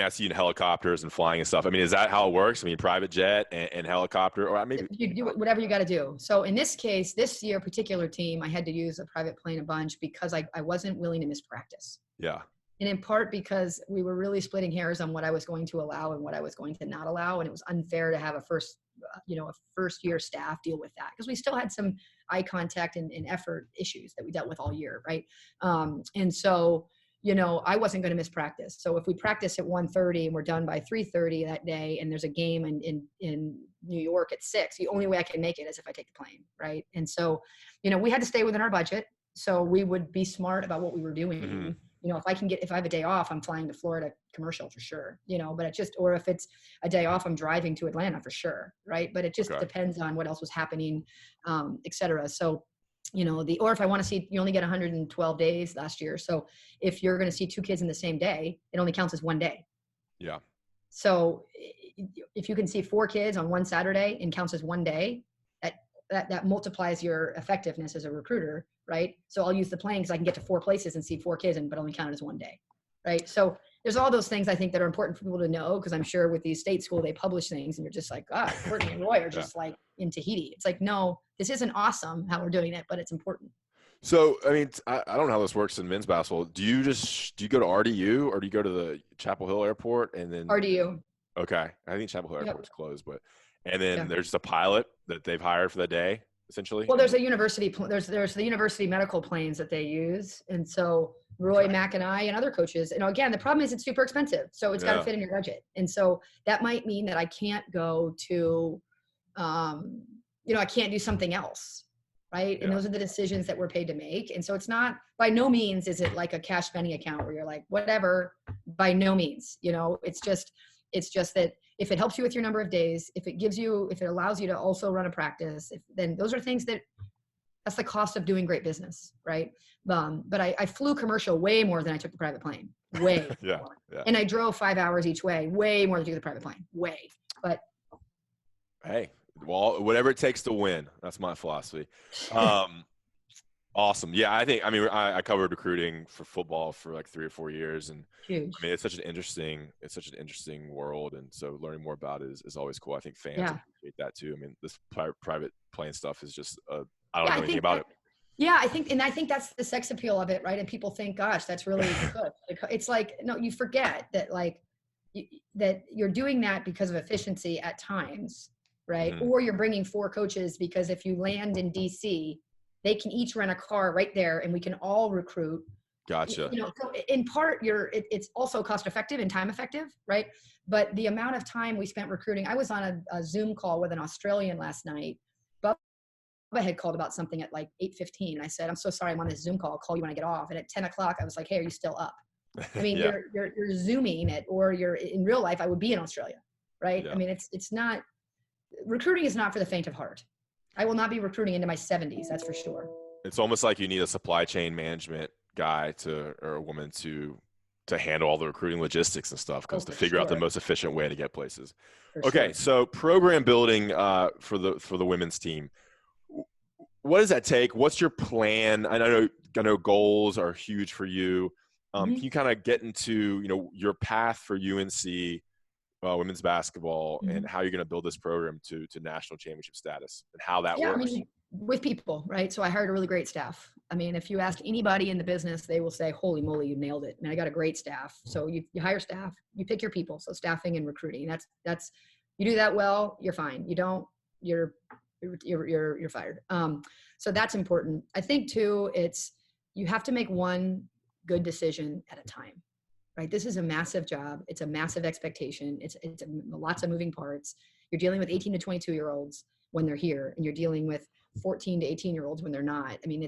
see you in helicopters and flying and stuff. I mean, is that how it works? I mean, private jet and helicopter, or maybe you do whatever you got to do. So in this case, this year, particular team, I had to use a private plane a bunch because I wasn't willing to miss practice. Yeah. And in part because we were really splitting hairs on what I was going to allow and what I was going to not allow. And it was unfair to have a first year staff deal with that, because we still had some eye contact and effort issues that we dealt with all year. Right. And so, I wasn't going to miss practice. So if we practice at 1:30 and we're done by 3:30 that day, and there's a game in New York at 6, the only way I can make it is if I take the plane. Right. And so, we had to stay within our budget. So we would be smart about what we were doing. Mm-hmm. If I have a day off, I'm flying to Florida commercial for sure, but or if it's a day off, I'm driving to Atlanta for sure. Right. But it just depends on what else was happening, et cetera. So, or if I want to see, you only get 112 days last year. So if you're going to see 2 kids in the same day, it only counts as 1 day. Yeah. So if you can see 4 kids on one Saturday and counts as 1 day, that multiplies your effectiveness as a recruiter, right? So I'll use the plane because I can get to 4 places and see 4 kids, but only count it as 1 day, right? So there's all those things I think that are important for people to know, because I'm sure with these state school, they publish things and you're just like, God, Courtney and Roy are just like in Tahiti. It's like, no, this isn't awesome how we're doing it, but it's important. So, I mean, I don't know how this works in men's basketball. Do you go to RDU, or do you go to the Chapel Hill Airport and then RDU? Okay. I think Chapel Hill Airport's closed, and then there's a pilot that they've hired for the day, essentially. Well, there's a university, there's the university medical planes that they use. And so Roy, Mack, and I, and other coaches, again, the problem is it's super expensive. So it's got to fit in your budget. And so that might mean that I can't go to, I can't do something else. Right. And those are the decisions that we're paid to make. And so it's not, by no means is it like a cash spending account where you're like, whatever, by no means, it's just that if it helps you with your number of days, if it allows you to also run a practice, then those are things that's the cost of doing great business. Right. But I flew commercial way more than I took the private plane, way more. Yeah. And I drove 5 hours each way more than took the private plane, way. But hey, well, whatever it takes to win. That's my philosophy. Awesome. Yeah, I covered recruiting for football for like 3 or 4 years, and huge. I mean, it's such an interesting world, and so learning more about it is always cool. I think fans appreciate that too. I mean, this private plane stuff is just I don't know anything about it. Yeah, I think that's the sex appeal of it, right? And people think, gosh, that's really good. It's like, no, you forget that that you're doing that because of efficiency at times, right? Mm-hmm. Or you're bringing 4 coaches because if you land in DC, they can each rent a car right there and we can all recruit. Gotcha. So in part, it's also cost effective and time effective, right? But the amount of time we spent recruiting, I was on a Zoom call with an Australian last night. Bubba had called about something at like 8:15. And I said, I'm so sorry, I'm on this Zoom call. I'll call you when I get off. And at 10 o'clock, I was like, hey, are you still up? I mean, you're Zooming it, or you're in real life, I would be in Australia, right? Yeah. I mean, it's not, recruiting is not for the faint of heart. I will not be recruiting into my 70s. That's for sure. It's almost like you need a supply chain management guy or a woman to handle all the recruiting logistics and stuff, because to figure out the most efficient way to get places. Okay. So program building for the women's team. What does that take? What's your plan? I know goals are huge for you. Can you kind of get into, your path for UNC women's basketball and how you're going to build this program to national championship status and how that works? I mean, with people, right? So I hired a really great staff. I mean, if you ask anybody in the business, they will say, holy moly, you nailed it. I mean, I got a great staff. So you hire staff, you pick your people. So staffing and recruiting, that's, you do that well, you're fine. You don't, you're fired. So that's important. I think too, you have to make one good decision at a time. Right. This is a massive job. It's a massive expectation. It's lots of moving parts. You're dealing with 18 to 22-year-olds when they're here, and you're dealing with 14 to 18-year-olds when they're not. I mean,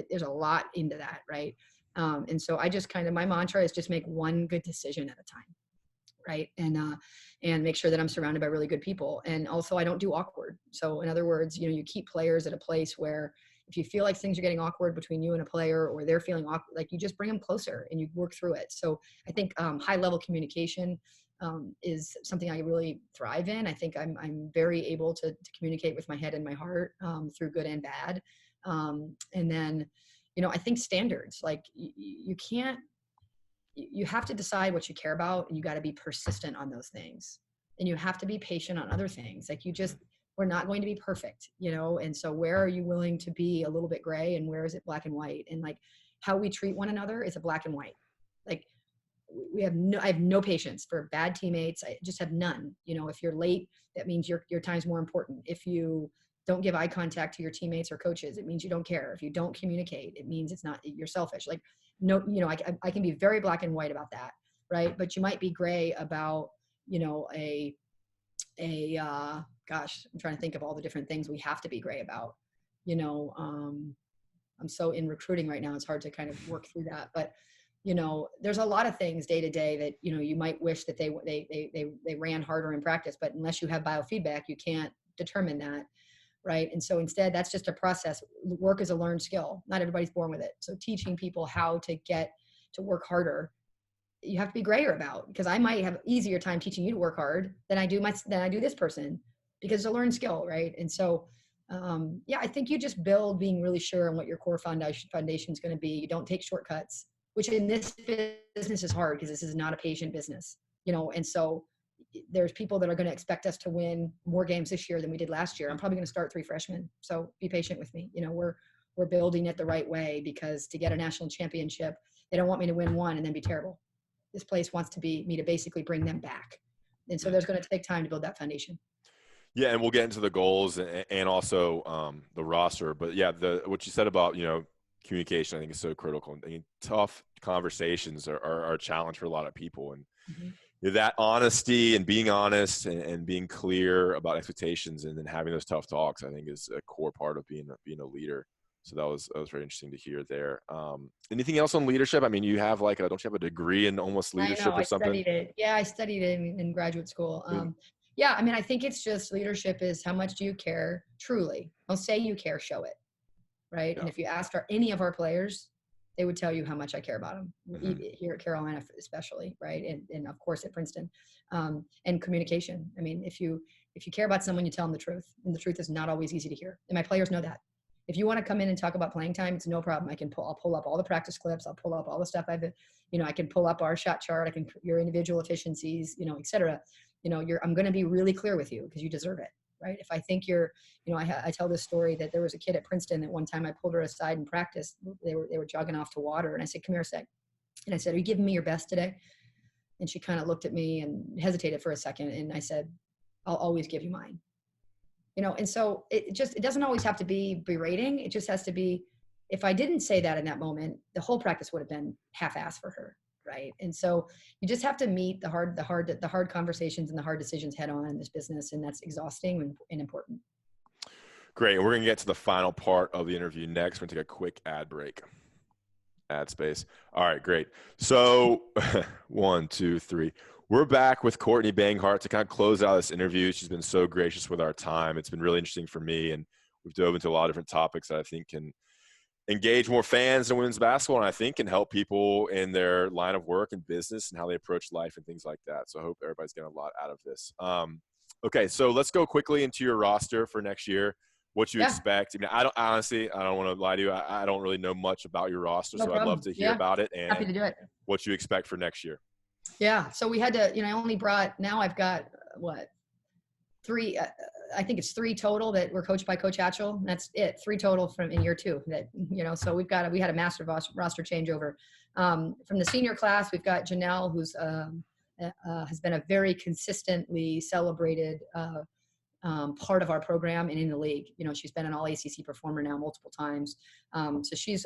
there's a lot into that. Right. And so I just my mantra is just make one good decision at a time. Right. And make sure that I'm surrounded by really good people. And also I don't do awkward. So in other words, you keep players at a place where if you feel like things are getting awkward between you and a player, or they're feeling awkward, like you just bring them closer and you work through it. So I think high level communication is something I really thrive in. I think I'm very able to communicate with my head and my heart through good and bad. And then, I think standards, like you can't, you have to decide what you care about, and you got to be persistent on those things. And you have to be patient on other things. Like we're not going to be perfect, and so where are you willing to be a little bit gray, and where is it black and white? And like how we treat one another is a black and white. Like I have no patience for bad teammates. I just have none. If you're late, that means your time's more important. If you don't give eye contact to your teammates or coaches, it means you don't care. If you don't communicate, it means you're selfish. Like, no, I can be very black and white about that. Right. But you might be gray about, gosh, I'm trying to think of all the different things we have to be gray about, I'm so in recruiting right now. It's hard to kind of work through that, but there's a lot of things day to day that, you might wish that they ran harder in practice, but unless you have biofeedback, you can't determine that. Right. And so instead, that's just a process. Work is a learned skill. Not everybody's born with it. So teaching people how to get to work harder, you have to be grayer about, because I might have an easier time teaching you to work hard than I do this person, because it's a learned skill. Right. And so, I think you just build being really sure on what your core foundation is going to be. You don't take shortcuts, which in this business is hard because this is not a patient business, and so there's people that are going to expect us to win more games this year than we did last year. I'm probably going to start 3 freshmen. So be patient with me. We're building it the right way, because to get a national championship, they don't want me to win one and then be terrible. This place wants me to basically bring them back. And so there's going to take time to build that foundation. Yeah, and we'll get into the goals and also the roster. But yeah, what you said about, communication, I think is so critical. I mean, tough conversations are a challenge for a lot of people. And that honesty and being honest and being clear about expectations and then having those tough talks, I think is a core part of being a leader. So that was very interesting to hear there. Anything else on leadership? I mean, you have don't you have a degree in almost leadership or something? I studied it. Yeah, I studied it in graduate school. Yeah, I mean, I think it's just leadership is how much do you care truly? Don't say you care, show it, right? Yeah. And if you asked any of our players, they would tell you how much I care about them, here at Carolina especially, right? And of course at Princeton, and communication. I mean, if you care about someone, you tell them the truth, and the truth is not always easy to hear. And my players know that. If you want to come in and talk about playing time, it's no problem. I'll pull up all the practice clips. I'll pull up all the stuff I can pull up our shot chart. I can your individual efficiencies, et cetera. I'm going to be really clear with you because you deserve it, right? If I think I tell this story that there was a kid at Princeton that one time I pulled her aside in practice. They were jogging off to water, and I said, "Come here a sec." And I said, "Are you giving me your best today?" And she kind of looked at me and hesitated for a second, and I said, "I'll always give you mine." And so it doesn't always have to be berating. It just has to be, if I didn't say that in that moment, the whole practice would have been half-assed for her. Right. And so you just have to meet the hard conversations and the hard decisions head on in this business. And that's exhausting and important. Great. And we're going to get to the final part of the interview next. We're going to take a quick ad break. Ad space. All right, great. So 1, 2, 3. We're back with Courtney Banghart to kind of close out this interview. She's been so gracious with our time. It's been really interesting for me. And we've dove into a lot of different topics that I think can engage more fans in women's basketball, and I think can help people in their line of work and business and how they approach life and things like that. So I hope everybody's getting a lot out of this. Okay, so let's go quickly into your roster for next year. What you expect? I mean, I don't want to lie to you. I don't really know much about your roster, so I'd love to hear about it and happy to do it. What you expect for next year. Yeah, so we had to, I only brought, now I've got 3, I think it's 3 total that were coached by Coach Hatchell. That's it. 3 total from in year 2 that, so we had a massive roster changeover. From the senior class, we've got Janelle, who's has been a very consistently celebrated part of our program and in the league. She's been an all ACC performer now multiple times. So she's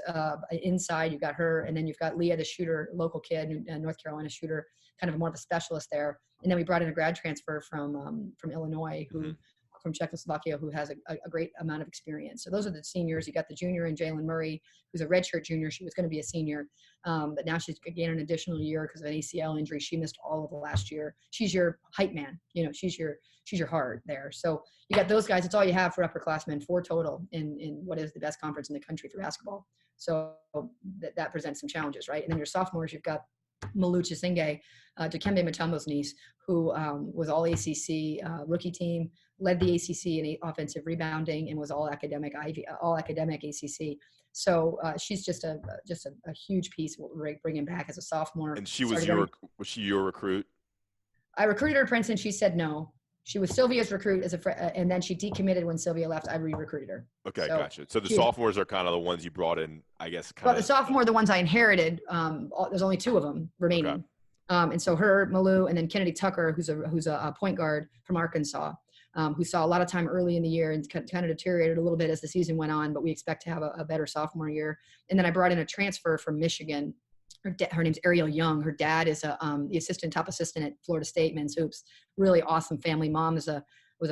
inside. You've got her, and then you've got Leah, the shooter, local kid, North Carolina shooter, kind of more of a specialist there. And then we brought in a grad transfer from Illinois, from Czechoslovakia, who has a great amount of experience. So those are the seniors. You got the junior and Jalen Murray, who's a redshirt junior. She was going to be a senior, but now she's gained an additional year because of an ACL injury. She missed all of the last year. She's your hype man. She's your heart there. So you got those guys. It's all you have for upperclassmen, 4 total in what is the best conference in the country for basketball. So that presents some challenges, right? And then your sophomores, you've got Malu Chisinge, Dikembe Mutombo's niece, who was all ACC rookie team, led the ACC in offensive rebounding, and was all academic ACC. So she's just a huge piece. We're bringing back as a sophomore. And was she your recruit? I recruited her at Princeton. She said no. She was Sylvia's recruit and then she decommitted when Sylvia left. I re-recruited her. Okay, so gotcha. So the sophomores are kind of the ones you brought in, I guess. Well, the sophomore, the ones I inherited. There's only 2 of them remaining. Okay. And so her, Malu, and then Kennedy Tucker, who's a point guard from Arkansas, who saw a lot of time early in the year and kind of deteriorated a little bit as the season went on, but we expect to have a better sophomore year. And then I brought in a transfer from Michigan. Her name's Ariel Young. Her dad is the top assistant at Florida State men's hoops. Really awesome family. Mom was a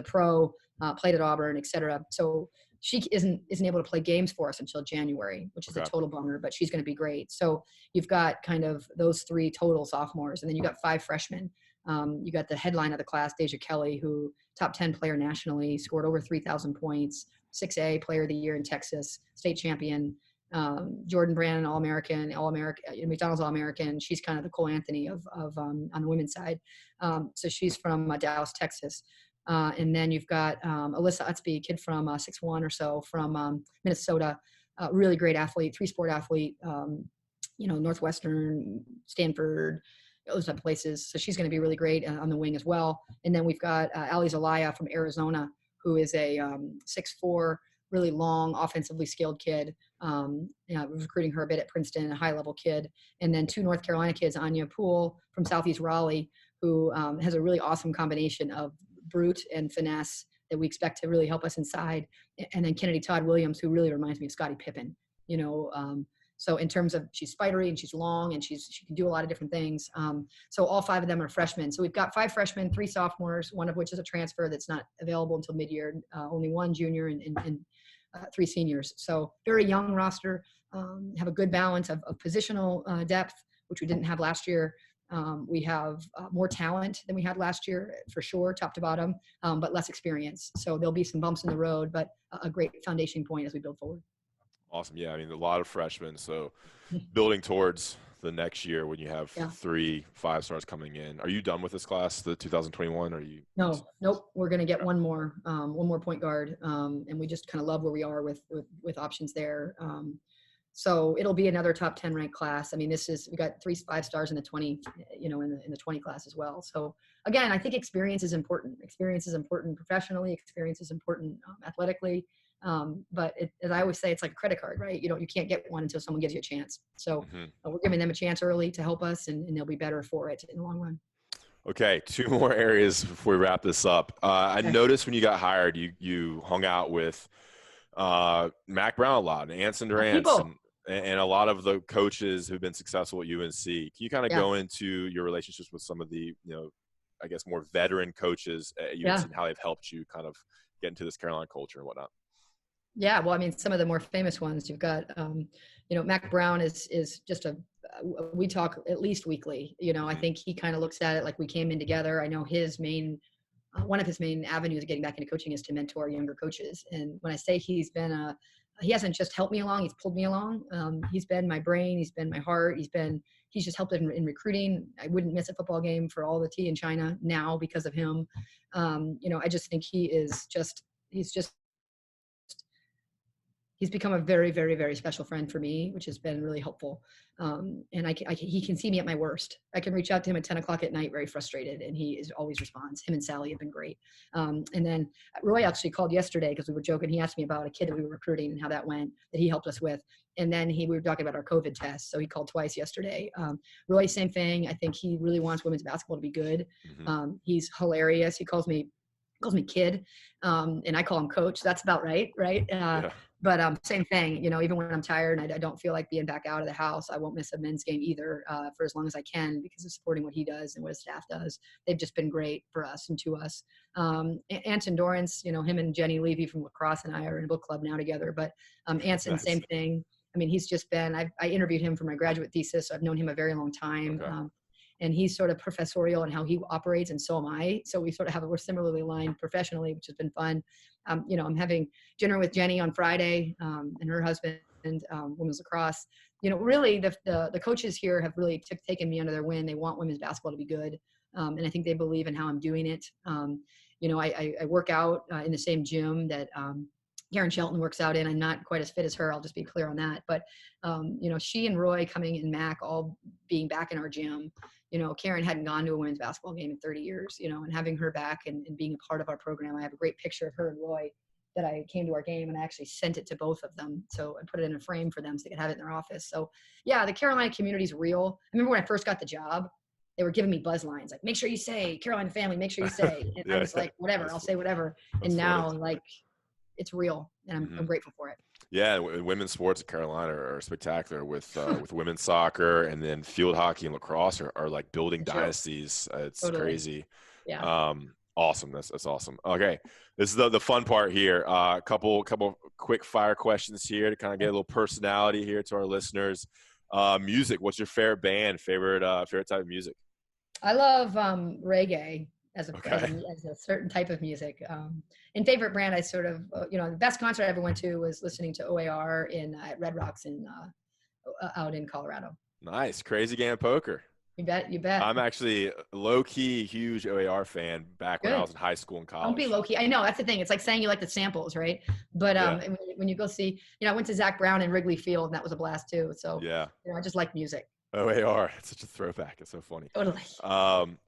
pro, played at Auburn, et cetera. So she isn't able to play games for us until January, which is a total bummer, but she's going to be great. So you've got kind of those 3 total sophomores, and then you got 5 freshmen. You got the headline of the class, Deja Kelly, who top 10 player nationally, scored over 3,000 points, 6A player of the year in Texas, state champion. Jordan Brandon, All-American, McDonald's All-American. She's kind of the Cole Anthony of on the women's side. So she's from Dallas, Texas. And then you've got Alyssa Utsby, kid from 6'1" or so from Minnesota. Really great athlete, 3-sport athlete. Northwestern, Stanford, those type of places. So she's going to be really great on the wing as well. And then we've got Ali Zelaya from Arizona, who is a 6'4", really long, offensively skilled kid. Recruiting her a bit at Princeton, a high-level kid. And then 2 North Carolina kids, Anya Poole from Southeast Raleigh, who has a really awesome combination of brute and finesse that we expect to really help us inside. And then Kennedy Todd Williams, who really reminds me of Scottie Pippen. So in terms of, she's spidery and she's long and she can do a lot of different things. So all 5 of them are freshmen. So we've got 5 freshmen, 3 sophomores, one of which is a transfer that's not available until mid-year, only 1 junior and 3 seniors. So very young roster, have a good balance of positional depth, which we didn't have last year. We have more talent than we had last year, for sure, top to bottom, but less experience. So there'll be some bumps in the road, but a great foundation point as we build forward. Awesome. Yeah, I mean, a lot of freshmen. So building towards the next year when you have 3 5-stars coming in. Are you done with this class, the 2021? Are you? No, nope. We're going to get one more point guard, and we just kind of love where we are with options there. So it'll be another top 10 ranked class. I mean, we got 3 5-stars in the 20, in the 20 class as well. So again, I think experience is important. Experience is important professionally. Experience is important athletically. But as I always say, it's like a credit card, right? You can't get one until someone gives you a chance. So we're giving them a chance early to help us, and they'll be better for it in the long run. Okay, 2 more areas before we wrap this up. I noticed when you got hired, you hung out with Mac Brown a lot, and Anson Durant, and a lot of the coaches who've been successful at UNC. Can you kind of go into your relationships with some of the, I guess more veteran coaches at UNC and how they've helped you kind of get into this Carolina culture and whatnot? Yeah, well, I mean, some of the more famous ones, you've got, Mac Brown is just we talk at least weekly. I think he kind of looks at it like we came in together. I know one of his main avenues of getting back into coaching is to mentor younger coaches. And when I say he hasn't just helped me along, he's pulled me along. He's been my brain, he's been my heart, he's just helped in recruiting. I wouldn't miss a football game for all the tea in China now because of him. I just think he's become a very, very, very special friend for me, which has been really helpful. And he can see me at my worst. I can reach out to him at 10 o'clock at night, very frustrated, and he always responds. Him and Sally have been great. And then Roy actually called yesterday because we were joking. He asked me about a kid that we were recruiting and how that went, that he helped us with. And then we were talking about our COVID test. So he called twice yesterday. Roy, same thing. I think he really wants women's basketball to be good. He's hilarious. He calls me kid, and I call him coach. That's about right. But same thing, even when I'm tired and I don't feel like being back out of the house, I won't miss a men's game either for as long as I can because of supporting what he does and what his staff does. They've just been great for us and to us. Anson Dorrance, him and Jenny Levy from lacrosse and I are in a book club now together. But Anson, same thing. I mean, he's just been, I interviewed him for my graduate thesis. So I've known him a very long time. Okay. And he's sort of professorial in how he operates, and so am I. So we're similarly aligned professionally, which has been fun. I'm having dinner with Jenny on Friday and her husband women's lacrosse. Really the coaches here have really taken me under their wing. They want women's basketball to be good. And I think they believe in how I'm doing it. I work out in the same gym that Karen Shelton works out in. I'm not quite as fit as her. I'll just be clear on that. But, she and Roy coming and Mac all being back in our gym, Karen hadn't gone to a women's basketball game in 30 years, and having her back and being a part of our program. I have a great picture of her and Roy that I came to our game, and I actually sent it to both of them. So I put it in a frame for them so they could have it in their office. So yeah, the Carolina community is real. I remember when I first got the job, they were giving me buzz lines like, make sure you say Carolina family, make sure you say, and I was like, whatever, I'll say whatever. And now like it's real, and I'm grateful for it. Yeah, women's sports at Carolina are spectacular with women's soccer, and then field hockey and lacrosse are like building dynasties. It's totally crazy. Yeah. Awesome. That's awesome. Okay, this is the fun part here. Couple quick fire questions here to kind of get a little personality here to our listeners. Music. What's your favorite band? Favorite type of music? I love reggae as a certain type of music. And favorite brand, I sort of, the best concert I ever went to was listening to OAR at Red Rocks out in Colorado. Nice. Crazy game of poker. You bet. I'm actually low-key huge OAR fan back when I was in high school and college. Don't be low-key. I know, that's the thing. It's like saying you like the samples, right? But when you go see, I went to Zach Brown in Wrigley Field, and that was a blast too. So I just like music. OAR, it's such a throwback. It's so funny. Totally.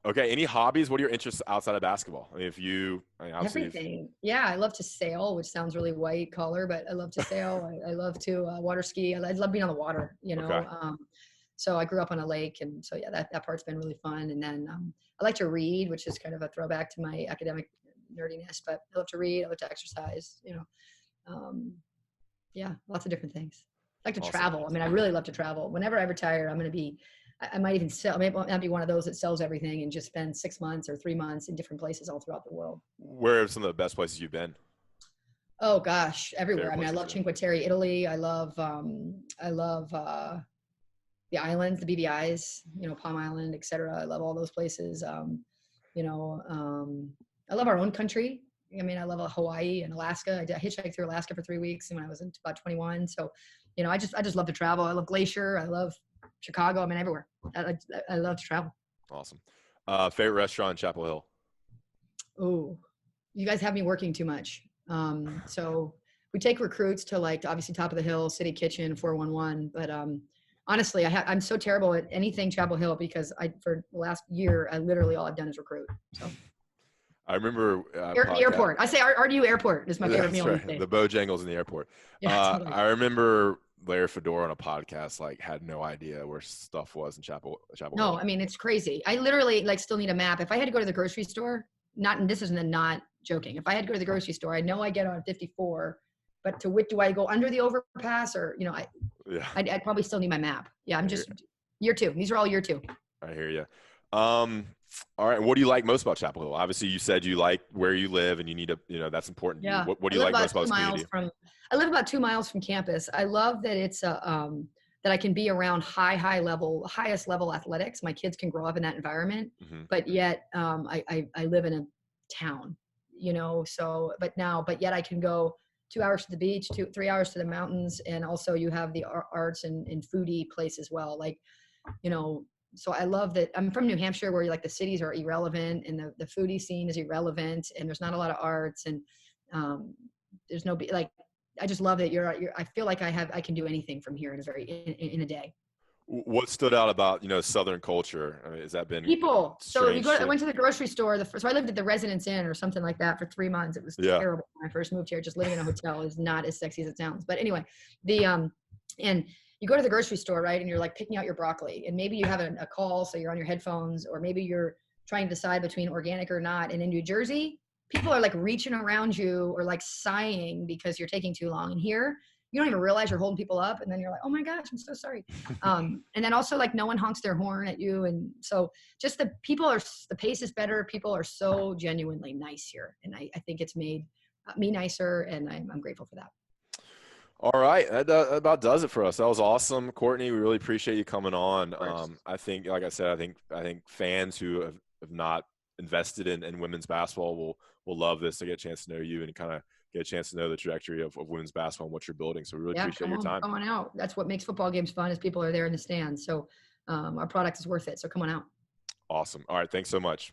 Okay, any hobbies? What are your interests outside of basketball? I mean, everything. Yeah, I love to sail, which sounds really white collar, but I love to sail. I love to water ski. I love being on the water. Okay. So I grew up on a lake, and so that part's been really fun. And then I like to read, which is kind of a throwback to my academic nerdiness. But I love to read. I love to exercise. Lots of different things. I like to travel. I mean, I really love to travel. Whenever I retire, I might even sell. I might not be one of those that sells everything and just spend 6 months or 3 months in different places all throughout the world. Where are some of the best places you've been? Oh gosh, everywhere. I mean, I love Cinque Terre, Italy. I love the islands, the BVI's, Palm Island, etc. I love all those places. I love our own country. I mean, I love Hawaii and Alaska. I hitchhiked through Alaska for 3 weeks when I was about 21. So, I just love to travel. I love Glacier. I love Chicago. I mean, everywhere. I love to travel. Awesome. Favorite restaurant in Chapel Hill? Oh, you guys have me working too much. So we take recruits to obviously Top of the Hill, City Kitchen, 411. But honestly, I'm so terrible at anything Chapel Hill because for the last year, literally all I've done is recruit. So. I remember airport. I say RDU Airport is my favorite meal. Right. The Bojangles in the airport. Yeah, totally. I remember Larry Fedora on a podcast had no idea where stuff was in Chapel Hill. I mean, it's crazy. I literally still need a map. If I had to go to the grocery store, this isn't not joking. If I had to go to the grocery store, I know I get on 54, but do I go under the overpass or I'd probably still need my map. Yeah, I'm just year 2. These are all year 2. I hear you. All right. What do you like most about Chapel Hill? Obviously, you said you like where you live and you need to, that's important. Yeah. What do you like most about this community? I live about 2 miles from campus. I love that it's that I can be around highest level athletics. My kids can grow up in that environment, but yet I live in a town, but yet I can go 2 hours to the beach, 3 hours to the mountains. And also you have the arts and foodie place as well. So I love that I'm from New Hampshire where the cities are irrelevant and the foodie scene is irrelevant and there's not a lot of arts and there's no I just love that I feel like I can do anything from here in a day. What stood out about, Southern culture? I mean, has that been people? So I went to the grocery store. So I lived at the Residence Inn or something like that for 3 months. It was terrible when I first moved here. Just living in a hotel is not as sexy as it sounds. But anyway, and you go to the grocery store, right? And you're picking out your broccoli and maybe you have a call. So you're on your headphones or maybe you're trying to decide between organic or not. And in New Jersey, people are reaching around you or sighing because you're taking too long. And here, you don't even realize you're holding people up. And then you're like, oh my gosh, I'm so sorry. And then also no one honks their horn at you. And so just the pace is better. People are so genuinely nice here. And I think it's made me nicer and I'm grateful for that. All right. That about does it for us. That was awesome. Courtney, we really appreciate you coming on. I think, like I said, I think fans who have not invested in women's basketball will love this to get a chance to know you and kind of get a chance to know the trajectory of women's basketball and what you're building. So we really appreciate your time. Come on out. That's what makes football games fun, is people are there in the stands. So our product is worth it. So come on out. Awesome. All right. Thanks so much.